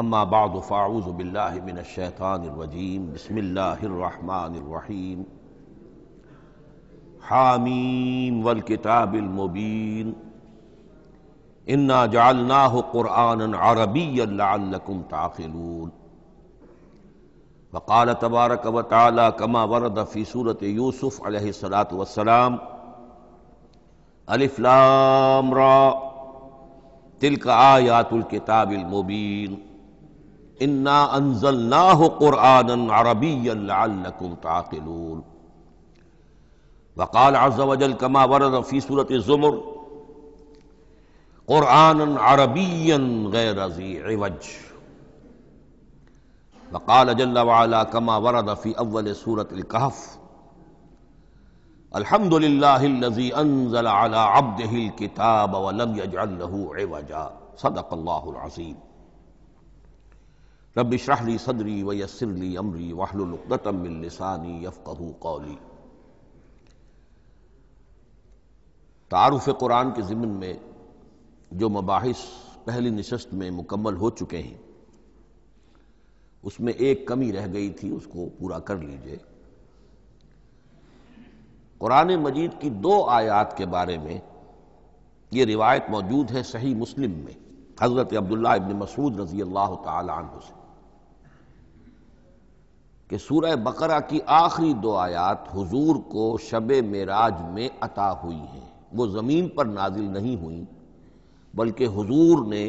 اما بعد فاعوذ باللہ من الشیطان الرجیم بسم اللہ الرحمن الرحیم حامیم والکتاب المبین انا جعلناہ قرآنا عربیا لعلکم تعقلون وقال تبارک وتعالی کما ورد فی سورۃ یوسف علیہ السلام الف لام را تلک آیات الکتاب المبین انا انزلناہ قرآنا عربیا لعلکم تعقلون وقال عز وجل كما ورد في سورة الزمر قرآنا عربيا غير ذي عوج وقال جل وعلا كما ورد في أول سورة الكهف الحمد لله الذي أنزل على عبده الكتاب ولم يجعل له عوجا صدق الله العظيم رب اشرح لي صدري ويسر لي أمري واحلل عقدة من لساني يفقهوا قولي۔ تعارف قرآن کے ضمن میں جو مباحث پہلی نشست میں مکمل ہو چکے ہیں اس میں ایک کمی رہ گئی تھی، اس کو پورا کر لیجئے۔ قرآن مجید کی 2 آیات کے بارے میں یہ روایت موجود ہے صحیح مسلم میں حضرت عبداللہ ابن مسعود رضی اللہ تعالی عنہ سے کہ سورہ بقرہ کی آخری 2 آیات حضور کو شب معراج میں عطا ہوئی ہیں، وہ زمین پر نازل نہیں ہوئیں بلکہ حضور نے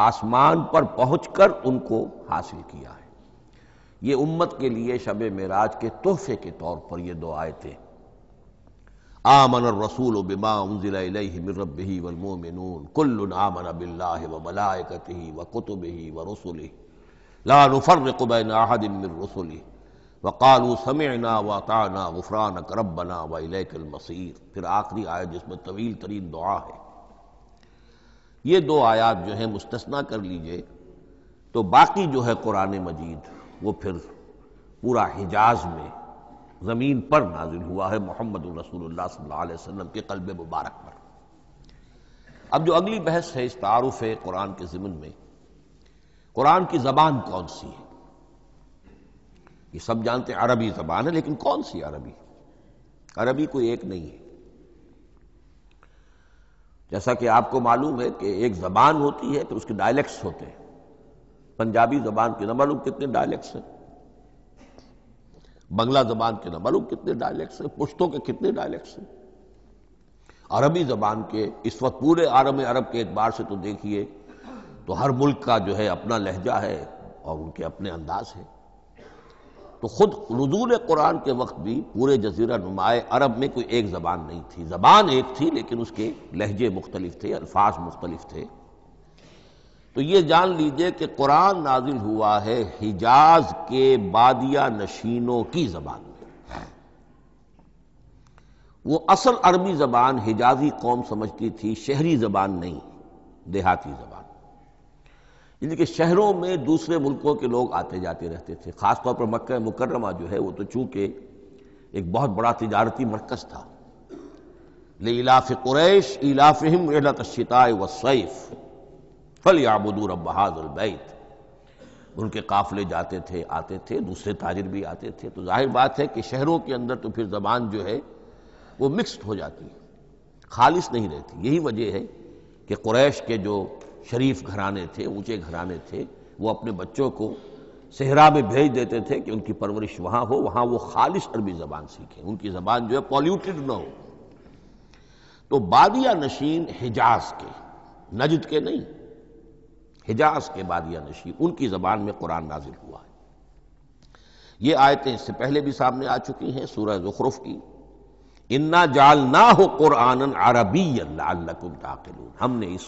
آسمان پر پہنچ کر ان کو حاصل کیا ہے۔ یہ امت کے لیے شب معراج کے تحفے کے طور پر یہ 2 آیتیں آمن الرسول بما انزل الیہ من ربہ والمؤمنون کل آمن باللہ وملائکتہ وکتبہ ورسلہ لا نفرق بین احد من رسلہ وقالوا سمعنا واطعنا غفرانک ربنا والیک المصیر۔ پھر آخری آیت جس میں طویل ترین دعا ہے۔ یہ 2 آیات جو ہیں مستثنیٰ کر لیجئے تو باقی جو ہے قرآن مجید وہ پھر پورا حجاز میں زمین پر نازل ہوا ہے محمد رسول اللہ صلی اللہ علیہ وسلم کے قلب مبارک پر۔ اب جو اگلی بحث ہے اس تعارف قرآن کے ضمن میں، قرآن کی زبان کون سی ہے؟ یہ سب جانتے ہیں عربی زبان ہے، لیکن کون سی عربی؟ عربی کوئی ایک نہیں ہے۔ جیسا کہ آپ کو معلوم ہے کہ ایک زبان ہوتی ہے پھر اس کے ڈائلیکٹس ہوتے ہیں۔ پنجابی زبان کے نہ معلوم کتنے ڈائلیکٹس ہیں، بنگلہ زبان کے نہ معلوم کتنے ڈائلیکٹس ہیں، پشتو کے کتنے ڈائلیکٹس ہیں۔ عربی زبان کے اس وقت پورے عالم عرب کے اعتبار سے تو دیکھیے تو ہر ملک کا جو ہے اپنا لہجہ ہے اور ان کے اپنے انداز ہے۔ تو خود نزول قرآن کے وقت بھی پورے جزیرہ نمائے عرب میں کوئی ایک زبان نہیں تھی، زبان ایک تھی لیکن اس کے لہجے مختلف تھے، الفاظ مختلف تھے۔ تو یہ جان لیجئے کہ قرآن نازل ہوا ہے حجاز کے بادیہ نشینوں کی زبان میں۔ وہ اصل عربی زبان حجازی قوم سمجھتی تھی، شہری زبان نہیں، دیہاتی زبان۔ یعنی کہ شہروں میں دوسرے ملکوں کے لوگ آتے جاتے رہتے تھے، خاص طور پر مکہ مکرمہ جو ہے وہ تو چونکہ ایک بہت بڑا تجارتی مرکز تھا۔ لإلاف قریش إلافہم رحلۃ الشتاء والصیف فلیعبدوا رب ھذا البیت۔ ان کے قافلے جاتے تھے، آتے تھے، دوسرے تاجر بھی آتے تھے، تو ظاہر بات ہے کہ شہروں کے اندر تو پھر زبان جو ہے وہ مکسڈ ہو جاتی ہے، خالص نہیں رہتی۔ یہی وجہ ہے کہ قریش کے جو شریف گھرانے تھے، اونچے گھرانے تھے، وہ اپنے بچوں کو صحرا میں بھیج دیتے تھے کہ ان کی پرورش وہاں ہو، وہاں وہ خالص عربی زبان سیکھیں، ان کی زبان جو ہے پولیوٹڈ نہ ہو۔ تو بادیہ نشین حجاز کے، نجد کے نہیں، حجاز کے بادیہ نشین، ان کی زبان میں قرآن نازل ہوا ہے۔ یہ آیتیں اس سے پہلے بھی سامنے آ چکی ہیں سورہ زخرف کی، انا جعلناہ قرآنا عربیا لعلکم تعقلون۔ ہم نے اس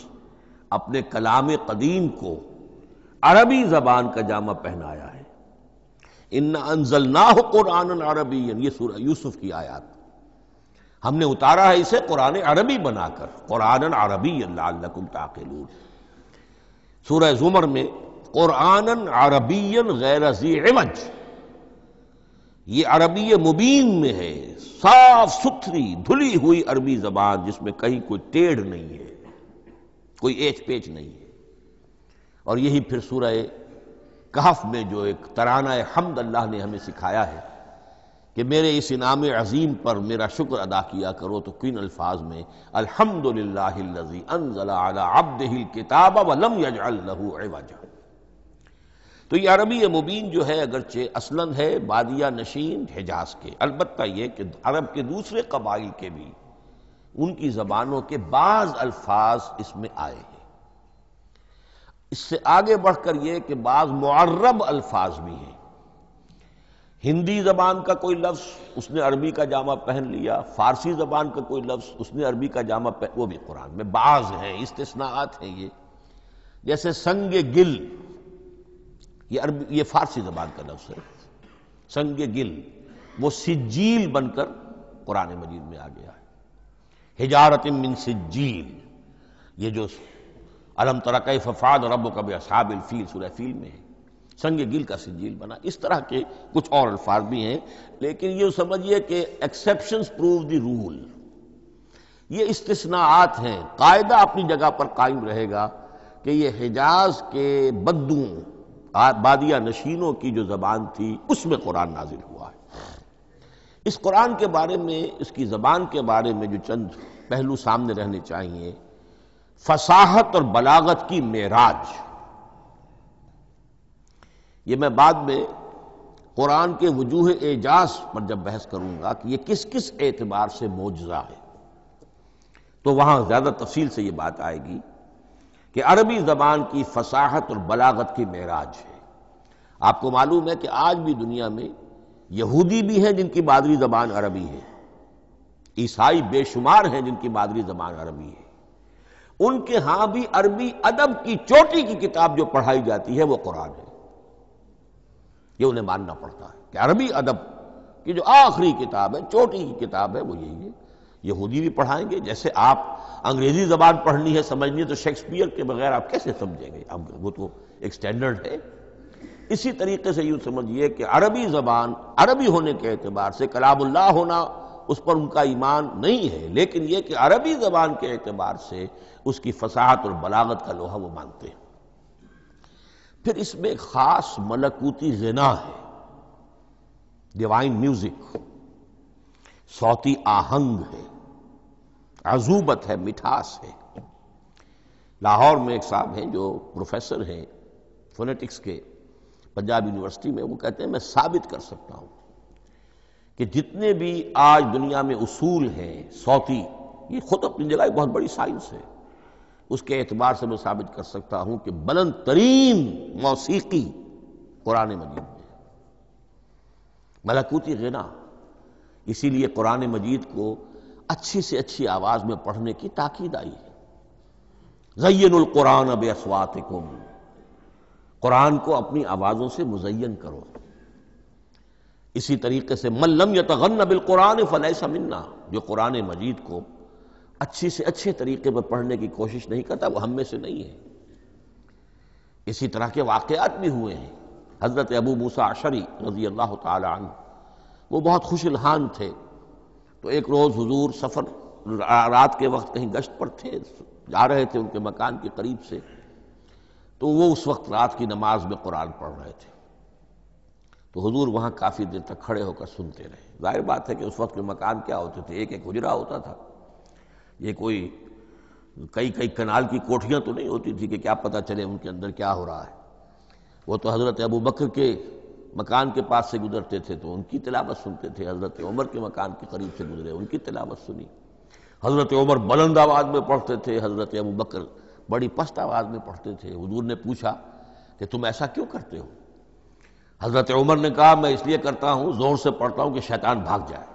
اپنے کلام قدیم کو عربی زبان کا جامہ پہنایا ہے۔ انا انزلناہ قرآنا عربیا، یہ سورہ یوسف کی آیات، ہم نے اتارا ہے اسے قرآن عربی بنا کر، قرآنا عربیا لعلکم تعقلون۔ سورہ زمر میں قرآنا عربیا غیر ذی عوج، یہ عربی مبین میں ہے، صاف ستھری دھلی ہوئی عربی زبان جس میں کہیں کوئی ٹیڑھ نہیں ہے، کوئی ایچ پیچ نہیں ہے۔ اور یہی پھر سورہ کہف میں جو ایک ترانہ حمد اللہ نے ہمیں سکھایا ہے کہ میرے اس انعام عظیم پر میرا شکر ادا کیا کرو، تو کن الفاظ میں الحمدللہ الذی انزل علی عبدہ الکتاب ولم یجعل لہ عوجا۔ تو یہ عربی مبین جو ہے اگرچہ اصلاً ہے بادیہ نشین حجاز کے، البتہ یہ کہ عرب کے دوسرے قبائل کے بھی ان کی زبانوں کے بعض الفاظ اس میں آئے ہیں۔ اس سے آگے بڑھ کر یہ کہ بعض معرب الفاظ بھی ہیں، ہندی زبان کا کوئی لفظ اس نے عربی کا جامہ پہن لیا، فارسی زبان کا کوئی لفظ اس نے عربی کا جامہ وہ بھی قرآن میں بعض ہیں، استثناءات ہیں یہ۔ جیسے سنگ گل، یہ فارسی زبان کا لفظ ہے، سنگ گل، وہ سجیل بن کر قرآن مجید میں آ گیا ہے، حجارۃ من سجیل، یہ جو الم تر کیف فعل ربک باصحاب الفیل سورہ فیل میں ہے، سنگ گل کا سجیل بنا۔ اس طرح کے کچھ اور الفاظ بھی ہیں، لیکن یہ سمجھیے کہ ایکسیپشنز پروو دی رول، یہ استثناءات ہیں، قاعدہ اپنی جگہ پر قائم رہے گا کہ یہ حجاز کے بدوؤں بادیہ نشینوں کی جو زبان تھی اس میں قرآن نازل ہوا ہے۔ اس قرآن کے بارے میں، اس کی زبان کے بارے میں جو چند پہلو سامنے رہنے چاہیے، فصاحت اور بلاغت کی معراج، یہ میں بعد میں قرآن کے وجوہ اعجاز پر جب بحث کروں گا کہ یہ کس کس اعتبار سے معجزہ ہے، تو وہاں زیادہ تفصیل سے یہ بات آئے گی کہ عربی زبان کی فصاحت اور بلاغت کی معراج ہے۔ آپ کو معلوم ہے کہ آج بھی دنیا میں یہودی بھی ہیں جن کی مادری زبان عربی ہے، عیسائی بے شمار ہیں جن کی مادری زبان عربی ہے، ان کے ہاں بھی عربی ادب کی چوٹی کی کتاب جو پڑھائی جاتی ہے وہ قرآن ہے۔ یہ انہیں ماننا پڑتا ہے کہ عربی ادب کی جو آخری کتاب ہے، چوٹی کی کتاب ہے، وہ یہی ہے۔ یہودی بھی پڑھائیں گے، جیسے آپ انگریزی زبان پڑھنی ہے سمجھنی ہے تو شیکسپیئر کے بغیر آپ کیسے سمجھیں گے، اب وہ تو ایک سٹینڈرڈ ہے۔ اسی طریقے سے یوں سمجھیے کہ عربی زبان عربی ہونے کے اعتبار سے کلام اللہ ہونا اس پر ان کا ایمان نہیں ہے، لیکن یہ کہ عربی زبان کے اعتبار سے اس کی فصاحت اور بلاغت کا لوہا وہ مانتے ہیں۔ پھر اس میں ایک خاص ملکوتی غنا ہے، ڈیوائن میوزک، صوتی آہنگ ہے، عذوبت ہے، مٹھاس ہے۔ لاہور میں ایک صاحب ہیں جو پروفیسر ہیں فونیٹکس کے پنجاب یونیورسٹی میں، وہ کہتے ہیں میں ثابت کر سکتا ہوں کہ جتنے بھی آج دنیا میں اصول ہیں صوتی، یہ خود اپنی جگہ ایک بہت بڑی سائنس ہے، اس کے اعتبار سے میں ثابت کر سکتا ہوں کہ بلند ترین موسیقی قرآن مجید میں ہے، ملکوتی غنا۔ اسی لیے قرآن مجید کو اچھی سے اچھی آواز میں پڑھنے کی تاکید آئی ہے۔ زینوا القرآن باصواتکم، قرآن کو اپنی آوازوں سے مزین کرو۔ اسی طریقے سے من لم یتغن بالقرآن فلیس منا، جو قرآن مجید کو اچھی سے اچھے طریقے پر پڑھنے کی کوشش نہیں کرتا وہ ہم میں سے نہیں ہے۔ اسی طرح کے واقعات بھی ہوئے ہیں۔ حضرت ابو موسیٰ اشعری رضی اللہ تعالی عنہ، وہ بہت خوش الحان تھے، تو ایک روز حضور سفر رات کے وقت کہیں گشت پر تھے، جا رہے تھے ان کے مکان کے قریب سے، تو وہ اس وقت رات کی نماز میں قرآن پڑھ رہے تھے، تو حضور وہاں کافی دیر تک کھڑے ہو کر سنتے رہے۔ ظاہر بات ہے کہ اس وقت کے مکان کیا ہوتے تھے، ایک ایک حجرہ ہوتا تھا، یہ کوئی کئی کنال کی کوٹھیاں تو نہیں ہوتی تھی کہ کیا پتہ چلے ان کے اندر کیا ہو رہا ہے۔ وہ تو حضرت ابو بکر کے مکان کے پاس سے گزرتے تھے تو ان کی تلاوت سنتے تھے، حضرت عمر کے مکان کے قریب سے گزرے ان کی تلاوت سنی، حضرت عمر بلند آواز میں پڑھتے تھے، حضرت ابو بکر بڑی پست آواز میں پڑھتے تھے۔ حضور نے پوچھا کہ تم ایسا کیوں کرتے ہو؟ حضرت عمر نے کہا میں اس لیے کرتا ہوں، زور سے پڑھتا ہوں کہ شیطان بھاگ جائے۔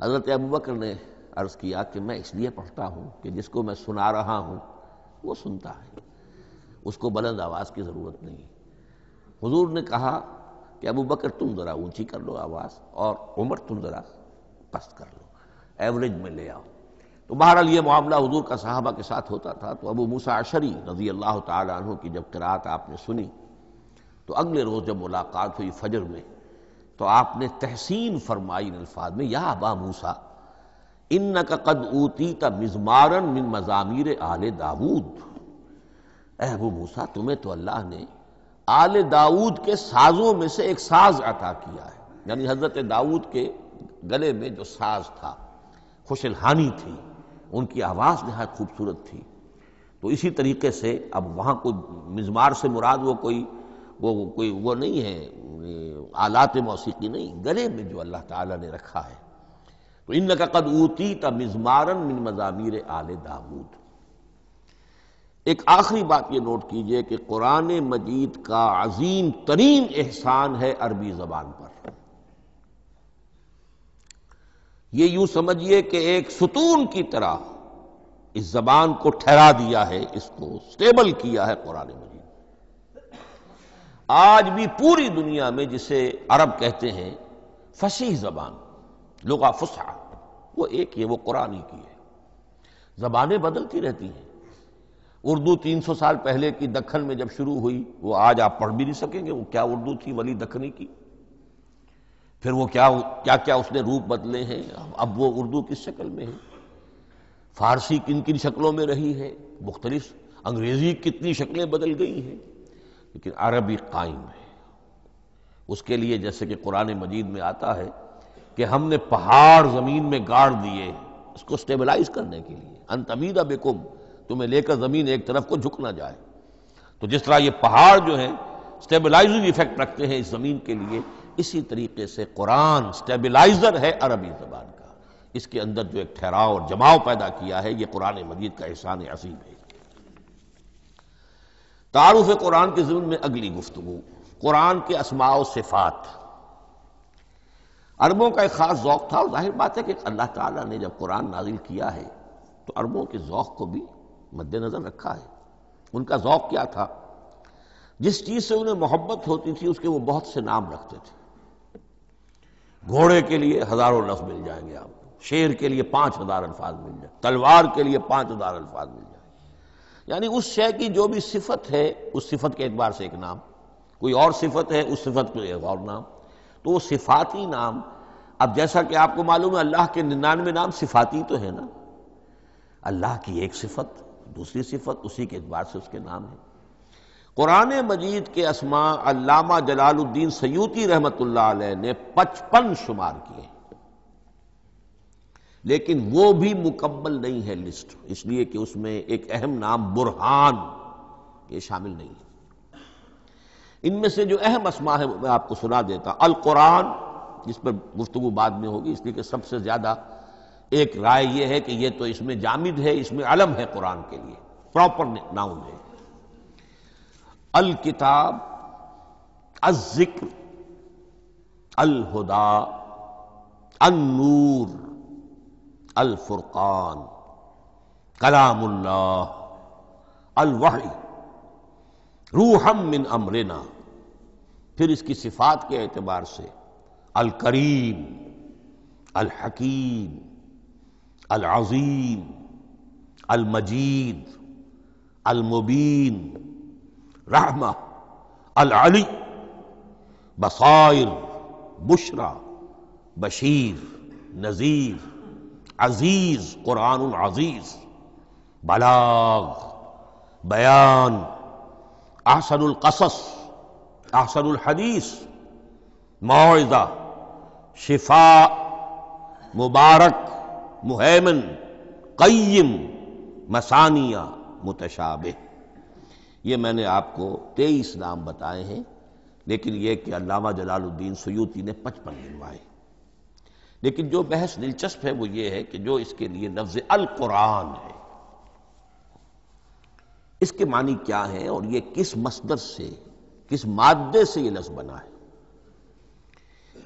حضرت ابو بکر نے عرض کیا کہ میں اس لیے پڑھتا ہوں کہ جس کو میں سنا رہا ہوں وہ سنتا ہے، اس کو بلند آواز کی ضرورت نہیں۔ حضور نے کہا کہ ابو بکر تم ذرا اونچی کر لو آواز، اور عمر تم ذرا پست کر لو، ایوریج میں لے آؤ۔ تو بہرحال یہ معاملہ حضور کا صحابہ کے ساتھ ہوتا تھا۔ تو ابو موسیٰ اشعری رضی اللہ تعالی عنہ کی جب قرأت آپ نے سنی تو اگلے روز جب ملاقات ہوئی فجر میں، تو آپ نے تحسین فرمائی ان الفاظ میں، یا ابا موسیٰ انک قد اوتیت مزمارا من مزامیر آل داود، اے ابو موسیٰ تمہیں تو اللہ نے آل داؤد کے سازوں میں سے ایک ساز عطا کیا ہے، یعنی حضرت داؤد کے گلے میں جو ساز تھا، خوش الحانی تھی، ان کی آواز نہایت خوبصورت تھی۔ تو اسی طریقے سے اب وہاں کوئی مزمار سے مراد وہ نہیں ہے، آلات موسیقی نہیں، گلے میں جو اللہ تعالیٰ نے رکھا ہے۔ تو انک قد اوتیت مزمارا من مزامیر آل داؤد۔ ایک آخری بات یہ نوٹ کیجئے کہ قرآن مجید کا عظیم ترین احسان ہے عربی زبان پر۔ یہ یوں سمجھیے کہ ایک ستون کی طرح اس زبان کو ٹھہرا دیا ہے، اس کو سٹیبل کیا ہے قرآن مجید۔ آج بھی پوری دنیا میں جسے عرب کہتے ہیں فصیح زبان، لغہ فصحی، وہ ایک ہے، وہ قرآن ہی کی ہے۔ زبانیں بدلتی رہتی ہیں۔ اردو 300 سال پہلے کی دکن میں جب شروع ہوئی، وہ آج آپ پڑھ بھی نہیں سکیں گے وہ کیا اردو تھی ولی دکنی کی، پھر وہ کیا اس نے روپ بدلے ہیں، اب وہ اردو کس شکل میں ہے، فارسی کن کن شکلوں میں رہی ہے، مختلف انگریزی کتنی شکلیں بدل گئی ہیں، لیکن عربی قائم ہے۔ اس کے لیے جیسے کہ قرآن مجید میں آتا ہے کہ ہم نے پہاڑ زمین میں گاڑ دیے اس کو سٹیبلائز کرنے کے لیے، ان تمید بکم، تمہیں لے کر زمین ایک طرف کو جھک نہ جائے۔ تو جس طرح یہ پہاڑ جو ہیں سٹیبلائزنگ ایفیکٹ رکھتے ہیں اس زمین کے لیے، اسی طریقے سے قرآن سٹیبلائزر ہے عربی زبان کا۔ اس کے اندر جو ایک ٹھہراؤ اور جماؤ پیدا کیا ہے، یہ قرآن مجید کا احسان عظیم ہے۔ تعارف قرآن کے ضمن میں اگلی گفتگو، قرآن کے اسماء و صفات۔ عربوں کا ایک خاص ذوق تھا، اور ظاہر بات ہے کہ اللہ تعالیٰ نے جب قرآن نازل کیا ہے تو عربوں کے ذوق کو بھی مد نظر رکھا ہے۔ ان کا ذوق کیا تھا؟ جس چیز سے انہیں محبت ہوتی تھی اس کے وہ بہت سے نام رکھتے تھے۔ گھوڑے کے لیے ہزاروں لفظ مل جائیں گے آپ کو، شیر کے لیے 5000 الفاظ مل جائیں، تلوار کے لیے 5000 الفاظ مل جائیں، یعنی اس شے کی جو بھی صفت ہے اس صفت کے اعتبار سے ایک نام، کوئی اور صفت ہے اس صفت کے ایک اور نام، تو وہ صفاتی نام۔ اب جیسا کہ آپ کو معلوم ہے اللہ کے 99 نام صفاتی تو ہے نا، اللہ کی ایک صفت دوسری صفت، اسی کے اعتبار سے اس کے نام ہیں۔ قرآن مجید کے اسماء علامہ جلال الدین سیوطی رحمۃ اللہ علیہ نے 55 شمار کیے، لیکن وہ بھی مکمل نہیں ہے لسٹ، اس لیے کہ اس میں ایک اہم نام برہان یہ شامل نہیں ہے۔ ان میں سے جو اہم اسماء ہے میں آپ کو سنا دیتا۔ القرآن، جس پر گفتگو بعد میں ہوگی، اس لیے کہ سب سے زیادہ ایک رائے یہ ہے کہ یہ تو اس میں جامد ہے، اس میں علم ہے قرآن کے لیے، پراپر ناؤن ہے۔ الکتاب، الذکر، الہدا، النور، الفرقان، کلام اللہ، الوحی، روحا من امرنا۔ پھر اس کی صفات کے اعتبار سے الکریم، الحکیم، العظیم، المجید، المبین، رحمہ، العلی، بصائر، بشرا، بشیر، نذیر، عزیز، قرآن عزیز، بلاغ، بیان، احسن القصص، احسن الحدیث، موعظہ، شفاء، مبارک، مہیمن، قیم، مثانیہ، متشابہ۔ یہ میں نے آپ کو 23 نام بتائے ہیں، لیکن یہ کہ علامہ جلال الدین سیوطی نے 55 گنوائے۔ لیکن جو بحث دلچسپ ہے وہ یہ ہے کہ جو اس کے لیے لفظ القرآن ہے، اس کے معنی کیا ہے اور یہ کس مصدر سے، کس مادے سے یہ لفظ بنا ہے۔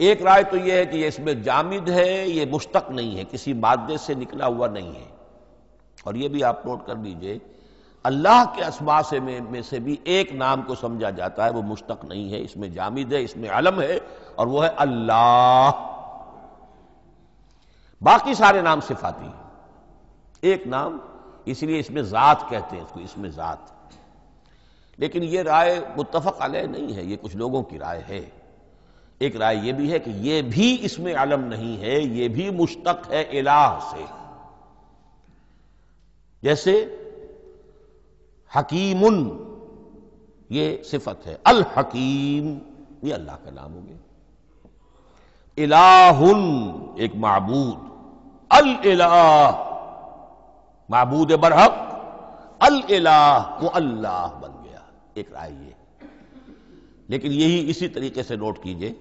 ایک رائے تو یہ ہے کہ یہ اس میں جامد ہے، یہ مشتق نہیں ہے، کسی مادے سے نکلا ہوا نہیں ہے۔ اور یہ بھی آپ نوٹ کر لیجئے، اللہ کے اسماء میں سے بھی ایک نام کو سمجھا جاتا ہے، وہ مشتق نہیں ہے، اس میں جامد ہے، اس میں علم ہے، اور وہ ہے اللہ۔ باقی سارے نام صفاتی ہیں، ایک نام، اس لیے اس میں ذات کہتے ہیں اس کو، اس میں ذات۔ لیکن یہ رائے متفق علیہ نہیں ہے، یہ کچھ لوگوں کی رائے ہے۔ ایک رائے یہ بھی ہے کہ یہ بھی اس میں علم نہیں ہے، یہ بھی مشتق ہے الہ سے۔ جیسے حکیم، یہ صفت ہے، الحکیم یہ اللہ کا نام ہو گیا، الہ ایک معبود، الالہ معبود برحق، الالہ وہ اللہ بن گیا، ایک رائے یہ۔ لیکن یہی اسی طریقے سے نوٹ کیجئے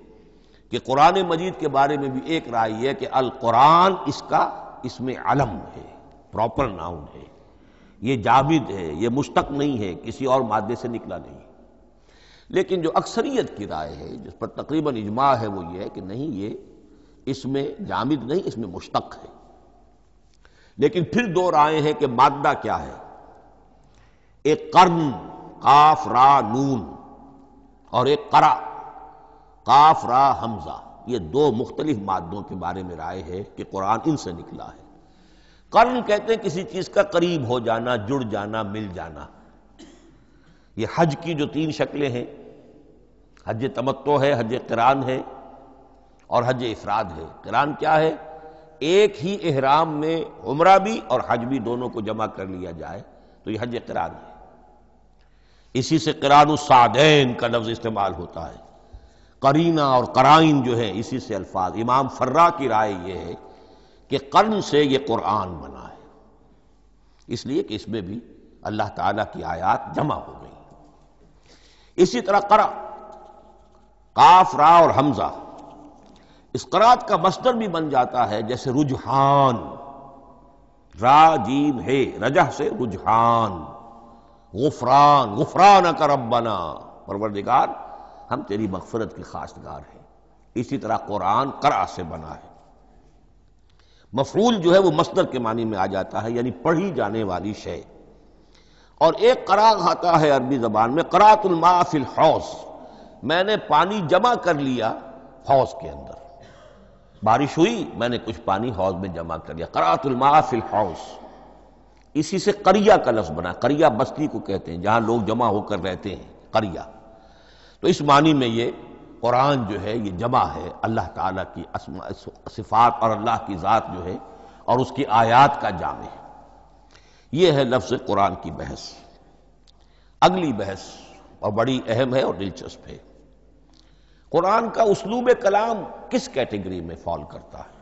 کہ قرآن مجید کے بارے میں بھی ایک رائے یہ کہ القرآن اس کا اسم علم ہے، پراپر ناؤن ہے، یہ جامد ہے، یہ مشتق نہیں ہے، کسی اور مادے سے نکلا نہیں۔ لیکن جو اکثریت کی رائے ہے، جس پر تقریباً اجماع ہے، وہ یہ ہے کہ نہیں، یہ اس میں جامد نہیں، اس میں مشتق ہے۔ لیکن پھر دو رائے ہیں کہ مادہ کیا ہے۔ ایک قرن قاف را نون، اور ایک قرا قاف را حمزہ، یہ دو مختلف مادوں کے بارے میں رائے ہے کہ قرآن ان سے نکلا ہے۔ قرن کہتے ہیں کسی چیز کا قریب ہو جانا، جڑ جانا، مل جانا۔ یہ حج کی جو تین شکلیں ہیں، حج تمتع ہے، حج قران ہے، اور حج افراد ہے۔ قران کیا ہے؟ ایک ہی احرام میں عمرہ بھی اور حج بھی دونوں کو جمع کر لیا جائے تو یہ حج قران ہے۔ اسی سے قران الصعدین کا لفظ استعمال ہوتا ہے۔ قرینہ اور قرائن جو ہے اسی سے الفاظ۔ امام فرا کی رائے یہ ہے کہ قرن سے یہ قرآن بنا ہے، اس لیے کہ اس میں بھی اللہ تعالیٰ کی آیات جمع ہو گئی۔ اسی طرح قرأ قاف را اور حمزہ، اس قرات کا مصدر بھی بن جاتا ہے، جیسے رجحان، را جیم ہے، رجح سے رجحان، غفران، غفرانک ربنا، پروردگار ہم تیری مغفرت کے خواستگار ہیں۔ اسی طرح قرآن قرأ سے بنا ہے۔ مفعول جو ہے وہ مصدر کے معنی میں آ جاتا ہے، یعنی پڑھی جانے والی شے۔ اور ایک قرأ آتا ہے عربی زبان میں، قرأت الماء فی الحوض، میں نے پانی جمع کر لیا حوض کے اندر، بارش ہوئی میں نے کچھ پانی حوض میں جمع کر لیا، قرأت الماء فی الحوض۔ اسی سے قریہ کا لفظ بنا، قریہ بستی کو کہتے ہیں جہاں لوگ جمع ہو کر رہتے ہیں، قریہ۔ تو اس معنی میں یہ قرآن جو ہے یہ جمع ہے، اللہ تعالیٰ کی اسماء صفات اور اللہ کی ذات جو ہے اور اس کی آیات کا جامع ہے۔ یہ ہے لفظ قرآن کی بحث۔ اگلی بحث اور بڑی اہم ہے اور دلچسپ ہے، قرآن کا اسلوب کلام کس کیٹیگری میں فال کرتا ہے؟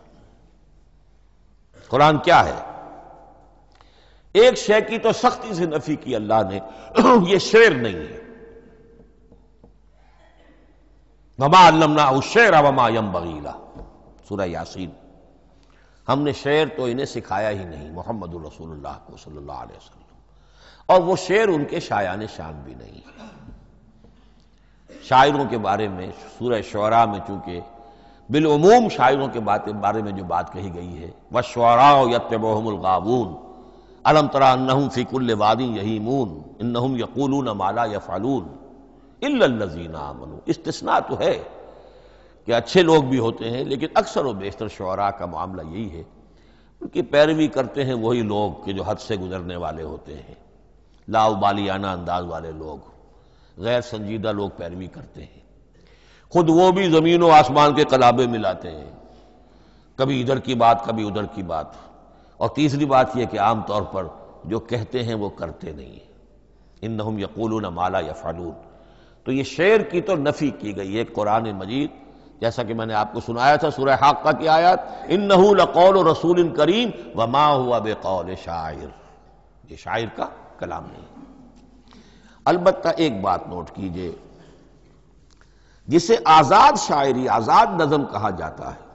قرآن کیا ہے؟ ایک شے کی تو سختی سے نفی کی اللہ نے، یہ شعر نہیں ہے۔ وما علمناہ الشعر وما ينبغی لہ، سورہ یاسین۔ ہم نے شعر تو انہیں سکھایا ہی نہیں، محمد الرسول اللہ کو صلی اللہ علیہ وسلم، اور وہ شعر ان کے شایان شان بھی نہیں۔ شاعروں کے بارے میں سورہ شعراء میں چونکہ بالعموم شاعروں کے بارے میں جو بات کہی گئی ہے، وَالشُّعَرَاءُ يَتَّبِعُهُمُ الْغَاوُونَ أَلَمْ تَرَ أَنَّهُمْ فِي كُلِّ وَادٍ يَهِيمُونَ إِنَّهُمْ يَقُولُونَ مَا لَا يَفْعَلُونَ إِلَّا الَّذِينَ آمَنُوا۔ استثناء تو ہے کہ اچھے لوگ بھی ہوتے ہیں، لیکن اکثر و بیشتر شعراء کا معاملہ یہی ہے، ان کی پیروی کرتے ہیں وہی لوگ کہ جو حد سے گزرنے والے ہوتے ہیں، لاؤبالیانہ انداز والے لوگ، غیر سنجیدہ لوگ پیروی کرتے ہیں۔ خود وہ بھی زمین و آسمان کے قلابے ملاتے ہیں، کبھی ادھر کی بات کبھی ادھر کی بات۔ اور تیسری بات یہ کہ عام طور پر جو کہتے ہیں وہ کرتے نہیں ہیں، انہم یقولون ما لا یفعلون۔ تو یہ شعر کی تو نفی کی گئی ہے قرآن مجید، جیسا کہ میں نے آپ کو سنایا تھا سورہ حاقہ کی آیات، انہ لقول رسول کریم وما هو بقول شاعر، یہ شاعر کا کلام نہیں۔ البتہ ایک بات نوٹ کیجئے، جسے آزاد شاعری، آزاد نظم کہا جاتا ہے،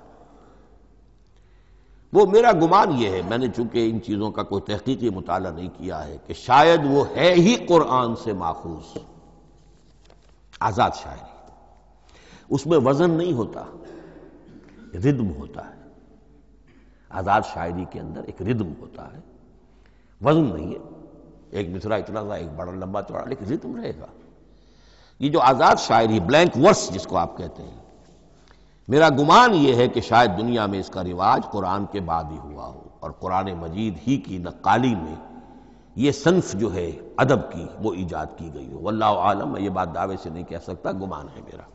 وہ میرا گمان یہ ہے، میں نے چونکہ ان چیزوں کا کوئی تحقیقی مطالعہ نہیں کیا ہے، کہ شاید وہ ہے ہی قرآن سے ماخوذ آزاد شاعری۔ اس میں وزن نہیں ہوتا، ردم ہوتا ہے۔ آزاد شاعری کے اندر ایک ردم ہوتا ہے، وزن نہیں ہے، ایک مصرع اتنا سا، ایک بڑا لمبا چوڑا، لیکن ردم رہے گا۔ یہ جو آزاد شاعری، بلینک ورس جس کو آپ کہتے ہیں، میرا گمان یہ ہے کہ شاید دنیا میں اس کا رواج قرآن کے بعد ہی ہوا ہو، اور قرآن مجید ہی کی نقالی میں یہ صنف جو ہے ادب کی وہ ایجاد کی گئی ہو۔ واللہ عالم، میں یہ بات دعوے سے نہیں کہہ سکتا، گمان ہے میرا۔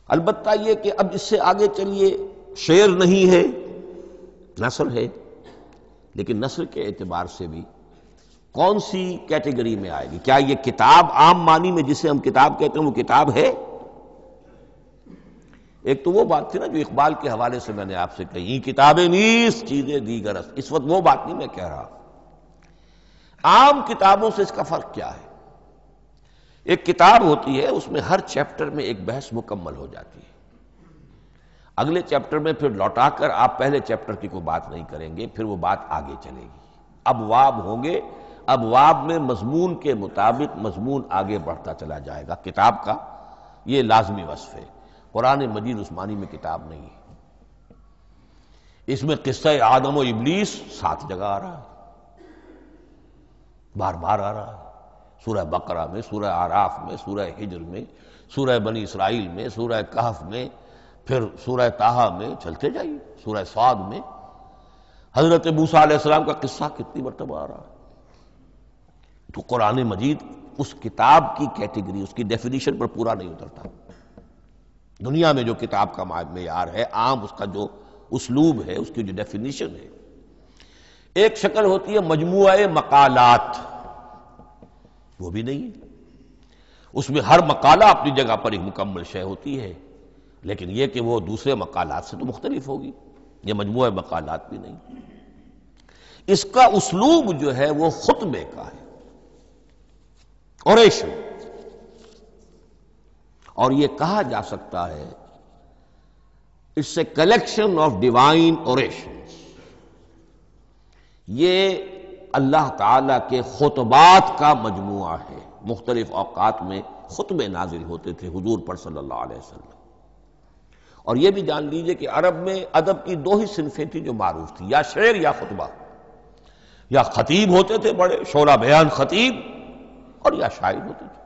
البتہ یہ کہ اب اس سے آگے چلیے، شعر نہیں ہے، نثر ہے، لیکن نثر کے اعتبار سے بھی کون سی کیٹیگری میں آئے گی؟ کیا یہ کتاب عام معنی میں جسے ہم کتاب کہتے ہیں وہ کتاب ہے؟ ایک تو وہ بات تھی نا جو اقبال کے حوالے سے میں نے آپ سے کہی، کتابیں نیز چیزیں دیگر است، اس وقت وہ بات نہیں میں کہہ رہا۔ عام کتابوں سے اس کا فرق کیا ہے؟ ایک کتاب ہوتی ہے، اس میں ہر چیپٹر میں ایک بحث مکمل ہو جاتی ہے، اگلے چیپٹر میں پھر لوٹا کر آپ پہلے چیپٹر کی کوئی بات نہیں کریں گے، پھر وہ بات آگے چلے گی، ابواب ہوں گے، ابواب میں مضمون کے مطابق مضمون آگے بڑھتا چلا جائے گا۔ کتاب کا یہ لازمی وصف ہے۔ قرآن مجید عثمانی میں کتاب نہیں ہے، اس میں قصہ آدم و ابلیس 7 جگہ آ رہا ہے، بار بار آ رہا ہے، سورہ بقرہ میں، سورہ اعراف میں، سورہ ہجر میں، سورہ بنی اسرائیل میں، سورہ کہف میں، پھر سورہ طٰہٰ میں، چلتے جائیے، سورہ صاد میں حضرت موسیٰ علیہ السلام کا قصہ کتنی مرتبہ آ رہا ہے۔ تو قرآن مجید اس کتاب کی کیٹیگری، اس کی ڈیفینیشن پر پورا نہیں اترتا۔ دنیا میں جو کتاب کا معیار ہے، عام اس کا جو اسلوب ہے، اس کی جو ڈیفینیشن ہے، ایک شکل ہوتی ہے مجموعہ مقالات، وہ بھی نہیں ہے، اس میں ہر مقالہ اپنی جگہ پر ایک مکمل شے ہوتی ہے، لیکن یہ کہ وہ دوسرے مقالات سے تو مختلف ہوگی، یہ مجموعہ مقالات بھی نہیں۔ اس کا اسلوب جو ہے وہ خطبے کا ہے، اوریشن، اور یہ کہا جا سکتا ہے it's a collection of divine orations, یہ اللہ تعالیٰ کے خطبات کا مجموعہ ہے۔ مختلف اوقات میں خطبے نازل ہوتے تھے حضور پر صلی اللہ علیہ وسلم، اور یہ بھی جان لیجئے کہ عرب میں ادب کی 2 ہی صنفیں تھیں جو معروف تھیں، یا شعر یا خطبہ، یا خطیب ہوتے تھے بڑے شعرا بیان خطیب، اور یا شاعر ہوتے تھے۔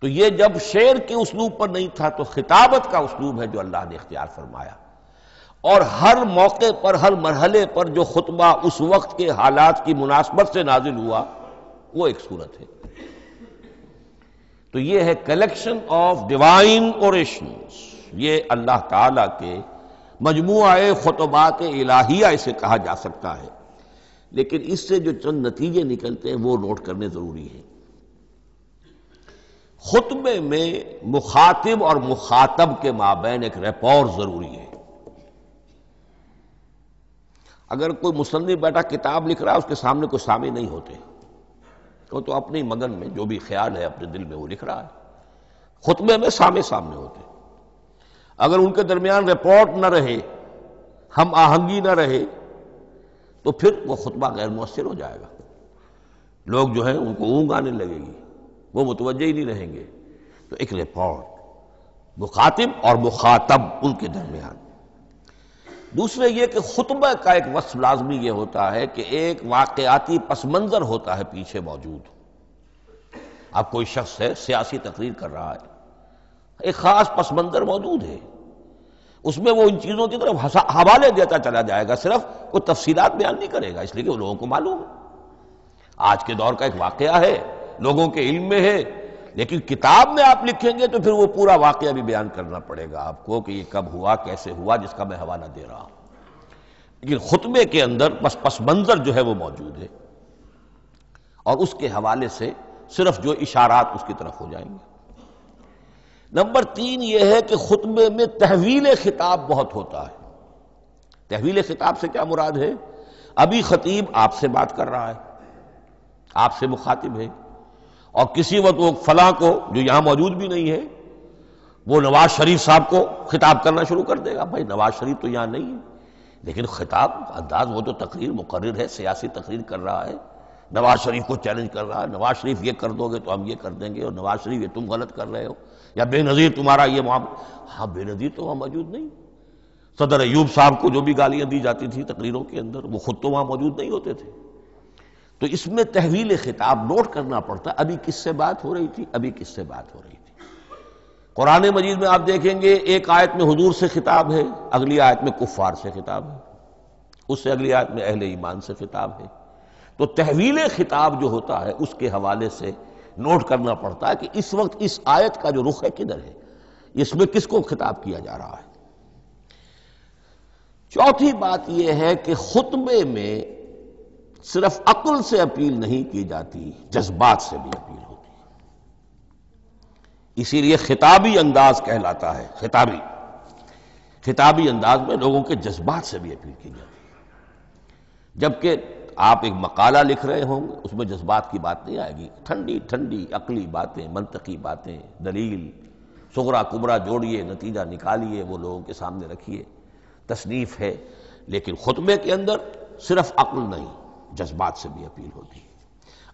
تو یہ جب شعر کے اسلوب پر نہیں تھا تو خطابت کا اسلوب ہے جو اللہ نے اختیار فرمایا، اور ہر موقع پر، ہر مرحلے پر جو خطبہ اس وقت کے حالات کی مناسبت سے نازل ہوا وہ ایک صورت ہے۔ تو یہ ہے کلیکشن آف ڈیوائن اوریشنز، یہ اللہ تعالیٰ کے مجموعہ خطبات الہیہ اسے کہا جا سکتا ہے، لیکن اس سے جو چند نتیجے نکلتے ہیں وہ نوٹ کرنے ضروری ہیں۔ خطبے میں مخاطب اور مخاطب کے مابین ایک ریپور ضروری ہے۔ اگر کوئی مصنف بیٹا کتاب لکھ رہا ہے، اس کے سامنے کوئی سامع نہیں ہوتے، وہ تو اپنی مگن میں جو بھی خیال ہے اپنے دل میں وہ لکھ رہا ہے۔ خطبے میں سامنے ہوتے، اگر ان کے درمیان رپورٹ نہ رہے، ہم آہنگی نہ رہے، تو پھر وہ خطبہ غیر مؤثر ہو جائے گا، لوگ جو ہیں ان کو اونگ آنے لگے گی، وہ متوجہ ہی نہیں رہیں گے۔ تو ایک رپورٹ مخاطب اور مخاطب ان کے درمیان۔ دوسرے یہ کہ خطبہ کا ایک وصف لازمی یہ ہوتا ہے کہ ایک واقعاتی پس منظر ہوتا ہے پیچھے موجود۔ اب کوئی شخص ہے سیاسی تقریر کر رہا ہے، ایک خاص پس منظر موجود ہے، اس میں وہ ان چیزوں کی طرف حوالے دیتا چلا جائے گا، صرف کوئی تفصیلات بیان نہیں کرے گا، اس لیے کہ وہ لوگوں کو معلوم ہے آج کے دور کا ایک واقعہ ہے، لوگوں کے علم میں ہے، لیکن کتاب میں آپ لکھیں گے تو پھر وہ پورا واقعہ بھی بیان کرنا پڑے گا آپ کو کہ یہ کب ہوا، کیسے ہوا، جس کا میں حوالہ دے رہا ہوں۔ لیکن خطبے کے اندر پس منظر جو ہے وہ موجود ہے، اور اس کے حوالے سے صرف جو اشارات اس کی طرف ہو جائیں گے۔ نمبر 3 یہ ہے کہ خطبے میں تحویل خطاب بہت ہوتا ہے۔ تحویل خطاب سے کیا مراد ہے؟ ابھی خطیب آپ سے بات کر رہا ہے، آپ سے مخاطب ہے، اور کسی وقت وہ فلاں کو جو یہاں موجود بھی نہیں ہے، وہ نواز شریف صاحب کو خطاب کرنا شروع کر دے گا۔ بھائی نواز شریف تو یہاں نہیں ہے، لیکن خطاب انداز وہ تو تقریر مقرر ہے، سیاسی تقریر کر رہا ہے، نواز شریف کو چیلنج کر رہا ہے، نواز شریف یہ کر دو گے تو ہم یہ کر دیں گے، اور نواز شریف یہ تم غلط کر رہے ہو، یا بے نظیر تمہارا یہ معاملہ۔ ہاں بے نظیر تو وہاں موجود نہیں، صدر ایوب صاحب کو جو بھی گالیاں دی جاتی تھی تقریروں کے اندر، وہ خود تو وہاں موجود نہیں ہوتے تھے۔ تو اس میں تحویل خطاب نوٹ کرنا پڑتا ہے، ابھی کس سے بات ہو رہی تھی، ابھی کس سے بات ہو رہی تھی۔ قرآن مجید میں آپ دیکھیں گے ایک آیت میں حضور سے خطاب ہے، اگلی آیت میں کفار سے خطاب ہے، اس سے اگلی آیت میں اہل ایمان سے خطاب ہے۔ تو تحویل خطاب جو ہوتا ہے اس کے حوالے سے نوٹ کرنا پڑتا ہے کہ اس وقت اس آیت کا جو رخ ہے کدھر ہے، اس میں کس کو خطاب کیا جا رہا ہے۔ چوتھی بات یہ ہے کہ خطبے میں صرف عقل سے اپیل نہیں کی جاتی، جذبات سے بھی اپیل ہوتی ہے۔ اسی لیے خطابی انداز کہلاتا ہے، خطابی انداز میں لوگوں کے جذبات سے بھی اپیل کی جاتی ہے۔ جبکہ آپ ایک مقالہ لکھ رہے ہوں گے، اس میں جذبات کی بات نہیں آئے گی، ٹھنڈی ٹھنڈی عقلی باتیں، منطقی باتیں، دلیل صغرا کبرا جوڑیے، نتیجہ نکالیے، وہ لوگوں کے سامنے رکھیے، تصنیف ہے۔ لیکن خطبے کے اندر صرف عقل نہیں، جذبات سے بھی اپیل ہوتی ہے۔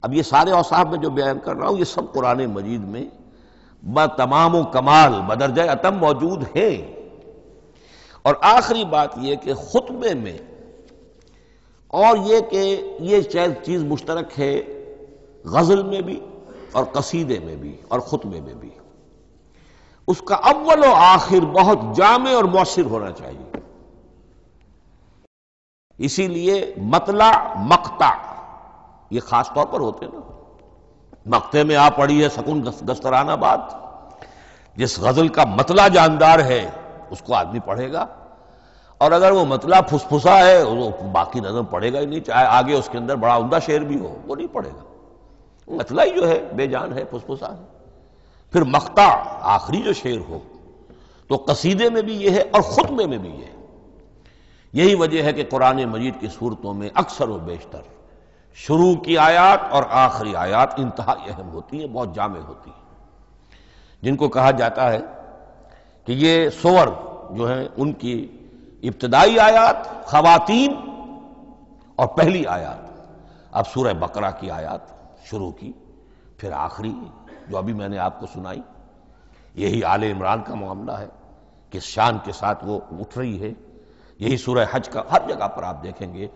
اب یہ سارے اوصاف میں جو بیان کر رہا ہوں، یہ سب قرآن مجید میں بتمام و کمال بدرجہ اتم موجود ہیں۔ اور آخری بات یہ کہ خطبے میں، اور یہ کہ یہ چیز مشترک ہے غزل میں بھی اور قصیدے میں بھی اور خطبے میں بھی، اس کا اول و آخر بہت جامع اور مؤثر ہونا چاہیے۔ اسی لیے مطلع مقطع یہ خاص طور پر ہوتے ہیں نا۔ مقطع میں آپ پڑھی ہے سکون گسترانہ بات، جس غزل کا مطلع جاندار ہے اس کو آدمی پڑھے گا، اور اگر وہ مطلع پھسپھسا ہے وہ باقی نظم پڑھے گا ہی نہیں، چاہے آگے اس کے اندر بڑا عمدہ شعر بھی ہو وہ نہیں پڑھے گا۔ مطلع ہی جو ہے بے جان ہے، پھسپھسا ہے۔ پھر مقطع آخری جو شعر ہو، تو قصیدے میں بھی یہ ہے اور خطبے میں بھی یہ ہے۔ یہی وجہ ہے کہ قرآن مجید کی صورتوں میں اکثر و بیشتر شروع کی آیات اور آخری آیات انتہائی اہم ہوتی ہیں، بہت جامع ہوتی ہیں، جن کو کہا جاتا ہے کہ یہ سور جو ہیں ان کی ابتدائی آیات، خواتین اور پہلی آیات۔ اب سورہ بقرہ کی آیات شروع کی، پھر آخری جو ابھی میں نے آپ کو سنائی، یہی آل عمران کا معاملہ ہے، کس شان کے ساتھ وہ اٹھ رہی ہے۔ یہی سورہ حج کا ہر جگہ پر آپ دیکھیں گے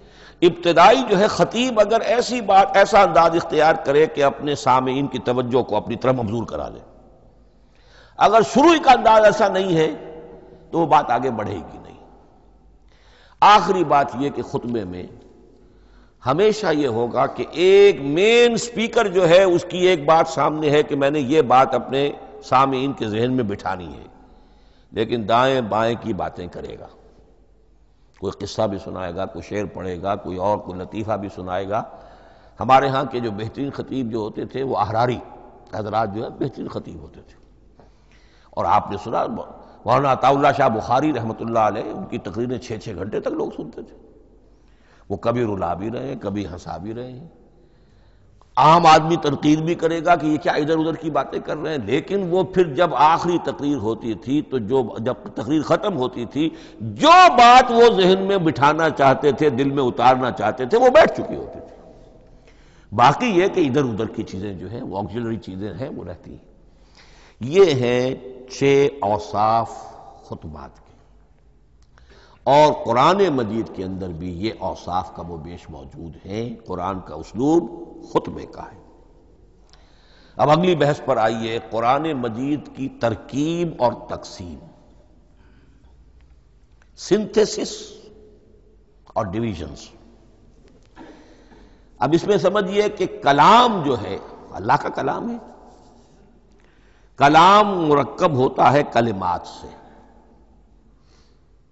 ابتدائی جو ہے خطیب اگر ایسی بات، ایسا انداز اختیار کرے کہ اپنے سامعین کی توجہ کو اپنی طرف مبذول کرا لے، اگر شروع کا انداز ایسا نہیں ہے تو وہ بات آگے بڑھے گی نہیں۔ آخری بات یہ کہ خطبے میں ہمیشہ یہ ہوگا کہ ایک مین سپیکر جو ہے اس کی ایک بات سامنے ہے کہ میں نے یہ بات اپنے سامعین کے ذہن میں بٹھانی ہے، لیکن دائیں بائیں کی باتیں کرے گا، کوئی قصہ بھی سنائے گا، کوئی شعر پڑھے گا، کوئی اور کوئی لطیفہ بھی سنائے گا۔ ہمارے ہاں کے جو بہترین خطیب جو ہوتے تھے وہ احراری حضرات جو ہے بہترین خطیب ہوتے تھے، اور آپ نے سنا مولانا عطا اللہ شاہ بخاری رحمۃ اللہ علیہ، ان کی تقریریں 6 گھنٹے تک لوگ سنتے تھے۔ وہ کبھی رلا بھی رہے ہیں، کبھی ہنسا بھی رہے ہیں، عام آدمی تنقید بھی کرے گا کہ یہ کیا ادھر ادھر کی باتیں کر رہے ہیں، لیکن وہ پھر جب آخری تقریر ہوتی تھی تو جب تقریر ختم ہوتی تھی، جو بات وہ ذہن میں بٹھانا چاہتے تھے، دل میں اتارنا چاہتے تھے، وہ بیٹھ چکی ہوتی تھی۔ باقی یہ کہ ادھر ادھر کی چیزیں جو ہیں، وہ آکسیلری چیزیں ہیں، وہ رہتی ہیں۔ یہ ہیں 6 اوصاف خطبات کے، اور قرآن مجید کے اندر بھی یہ اوصاف کم و بیش موجود ہیں۔ قرآن کا اسلوب خطبے کا ہے۔ اب اگلی بحث پر آئیے، قرآن مجید کی ترکیب اور تقسیم، سنتھیسس اور ڈویژنز۔ اب اس میں سمجھیے کہ کلام جو ہے اللہ کا کلام ہے، کلام مرکب ہوتا ہے کلمات سے،